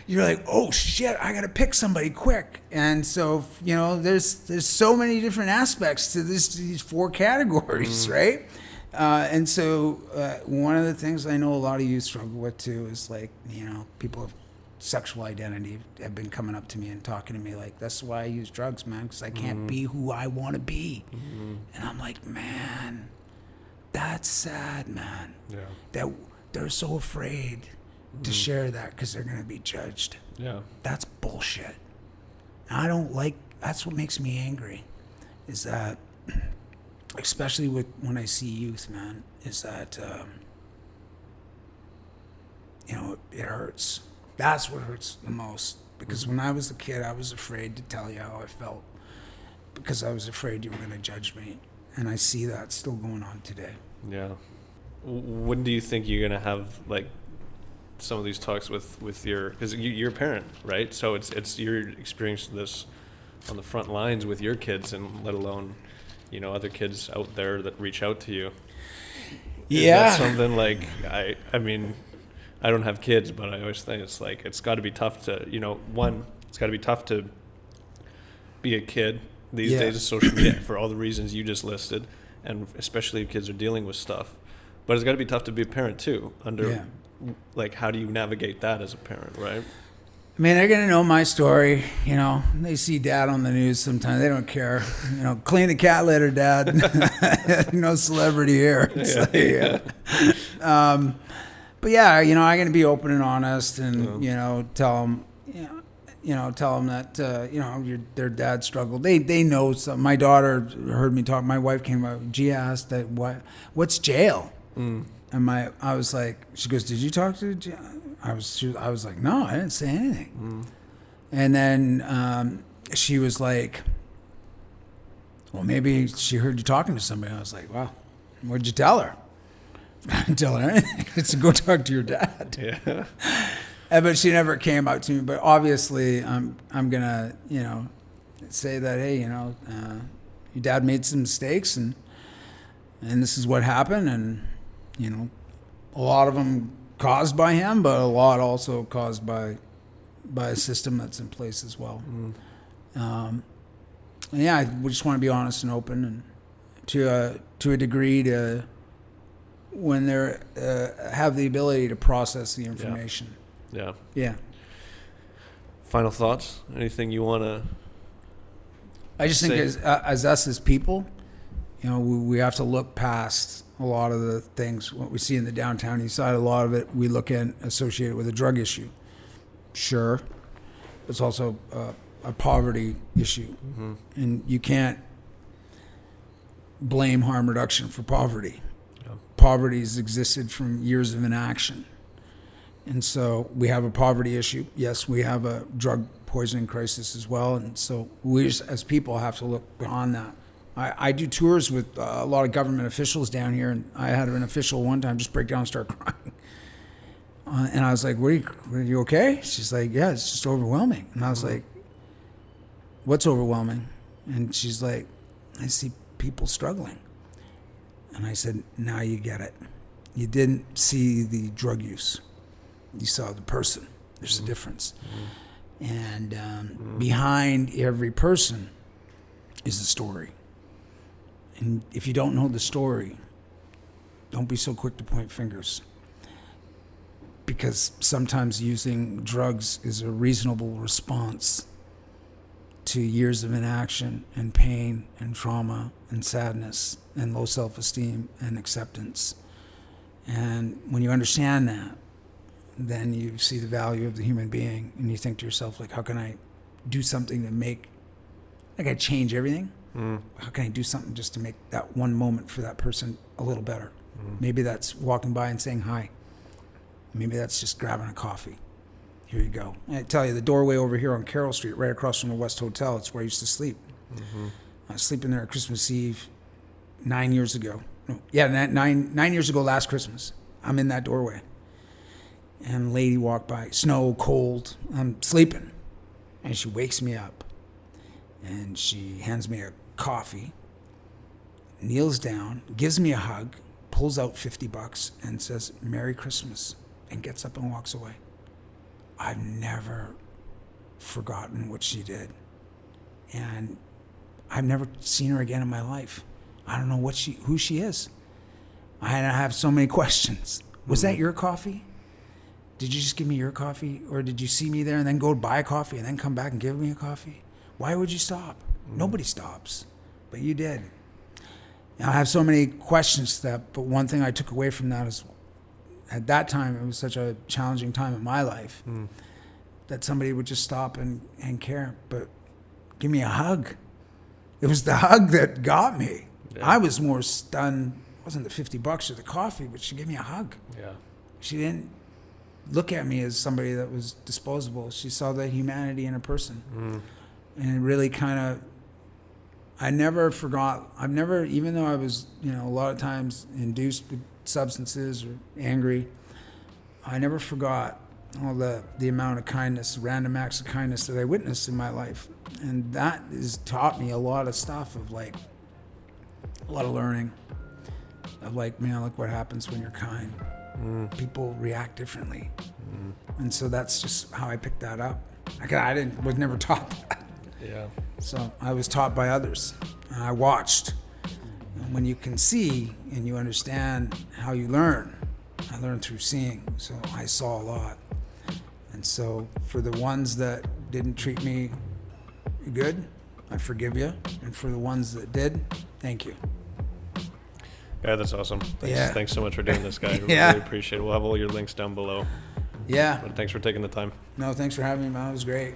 you're like, oh shit, I got to pick somebody quick. And so, there's so many different aspects to these 4 categories, right? And so one of the things I know a lot of youth struggle with too is like, people of sexual identity have been coming up to me and talking to me like, that's why I use drugs, man, because I can't be who I want to be. And I'm like, man, that's sad, man. Yeah. That they're so afraid to share that because they're going to be judged. Yeah. That's bullshit. I don't like, that's what makes me angry, is that, especially when I see youth, man, is that, it hurts. That's what hurts the most. Because when I was a kid, I was afraid to tell you how I felt because I was afraid you were going to judge me. And I see that still going on today. Yeah. When do you think you're going to have, like, some of these talks with your, because you're a parent, right? So it's you're experiencing this on the front lines with your kids, and let alone, other kids out there that reach out to you. Yeah. Is that something like, I mean, I don't have kids, but I always think it's like, it's got to be tough to, it's got to be tough to be a kid these days of social media for all the reasons you just listed, and especially if kids are dealing with stuff. But it's got to be tough to be a parent too, like, how do you navigate that as a parent, right? I mean, they're going to know my story. They see dad on the news sometimes. They don't care. Clean the cat litter, dad. No celebrity here. But yeah, I'm going to be open and honest and, tell them, tell them that, their dad struggled. They know something. My daughter heard me talk. My wife came out. Gia asked that, what's jail? And I was like, she goes, did you talk to Gia? I was like, no, I didn't say anything. And then she was like, well, maybe she heard you talking to somebody. I was like, wow, what'd you tell her? I didn't tell her anything. It's to go talk to your dad. Yeah. But she never came out to me. But obviously, I'm gonna, say that, hey, your dad made some mistakes, and this is what happened, and a lot of them caused by him, but a lot also caused by a system that's in place as well. And yeah, I just want to be honest and open, and to a degree, to when they have the ability to process the information. Yeah. Yeah. Final thoughts? Anything you want to I just think say? as us as people, you know, we have to look past a lot of the things, what we see in the downtown east side. A lot of it we look at associated with a drug issue. Sure. It's also a poverty issue. Mm-hmm. And you can't blame harm reduction for poverty. Yeah. Poverty has existed from years of inaction. And so we have a poverty issue. Yes, we have a drug poisoning crisis as well. And so we as people have to look beyond that. I do tours with a lot of government officials down here, and I had an official one time just break down and start crying. And I was like, are you okay? She's like, yeah, it's just overwhelming. And I was like, what's overwhelming? And she's like, I see people struggling. And I said, now you get it. You didn't see the drug use. You saw the person. There's a difference. And behind every person is a story. And if you don't know the story, don't be so quick to point fingers. Because sometimes using drugs is a reasonable response to years of inaction and pain and trauma and sadness and low self-esteem and acceptance. And when you understand that, then you see the value of the human being and you think to yourself, like, how can I do something to make, like, I change everything? How can I do something just to make that one moment for that person a little better? Maybe that's walking by and saying hi. Maybe that's just grabbing a coffee. Here you go. And I tell you, the doorway over here on Carroll Street, right across from the West Hotel, it's where I used to sleep. I was sleeping there at Christmas Eve 9 years ago. No, yeah, nine years ago last Christmas. I'm in that doorway. And a lady walked by, snow, cold. I'm sleeping. And she wakes me up. And she hands me a coffee, kneels down, gives me a hug, pulls out $50 and says, Merry Christmas, and gets up and walks away. I've never forgotten what she did. And I've never seen her again in my life. I don't know who she is. I have so many questions. Was that your coffee? Did you just give me your coffee? Or did you see me there and then go buy a coffee and then come back and give me a coffee? Why would you stop? Nobody stops, but you did. And I have so many questions to that, but one thing I took away from that is at that time, it was such a challenging time in my life that somebody would just stop and care, but give me a hug. It was the hug that got me. Yeah. I was more stunned. It wasn't the $50 or the coffee, but she gave me a hug. Yeah. She didn't look at me as somebody that was disposable. She saw the humanity in a person. And it really kind of, I never forgot, even though I was, a lot of times induced with substances or angry, I never forgot all the amount of kindness, random acts of kindness that I witnessed in my life. And that has taught me a lot of stuff of a lot of learning of man, look what happens when you're kind. People react differently. And so that's just how I picked that up. Was never taught that. Yeah. So I was taught by others, and I watched. And when you can see and you understand how you learn, I learned through seeing. So I saw a lot. And so for the ones that didn't treat me good, I forgive you. And for the ones that did, thank you. Yeah, that's awesome. Thanks so much for doing this, guy. Yeah. Really appreciate it. We'll have all your links down below. Yeah. But thanks for taking the time. No, thanks for having me, man. It was great.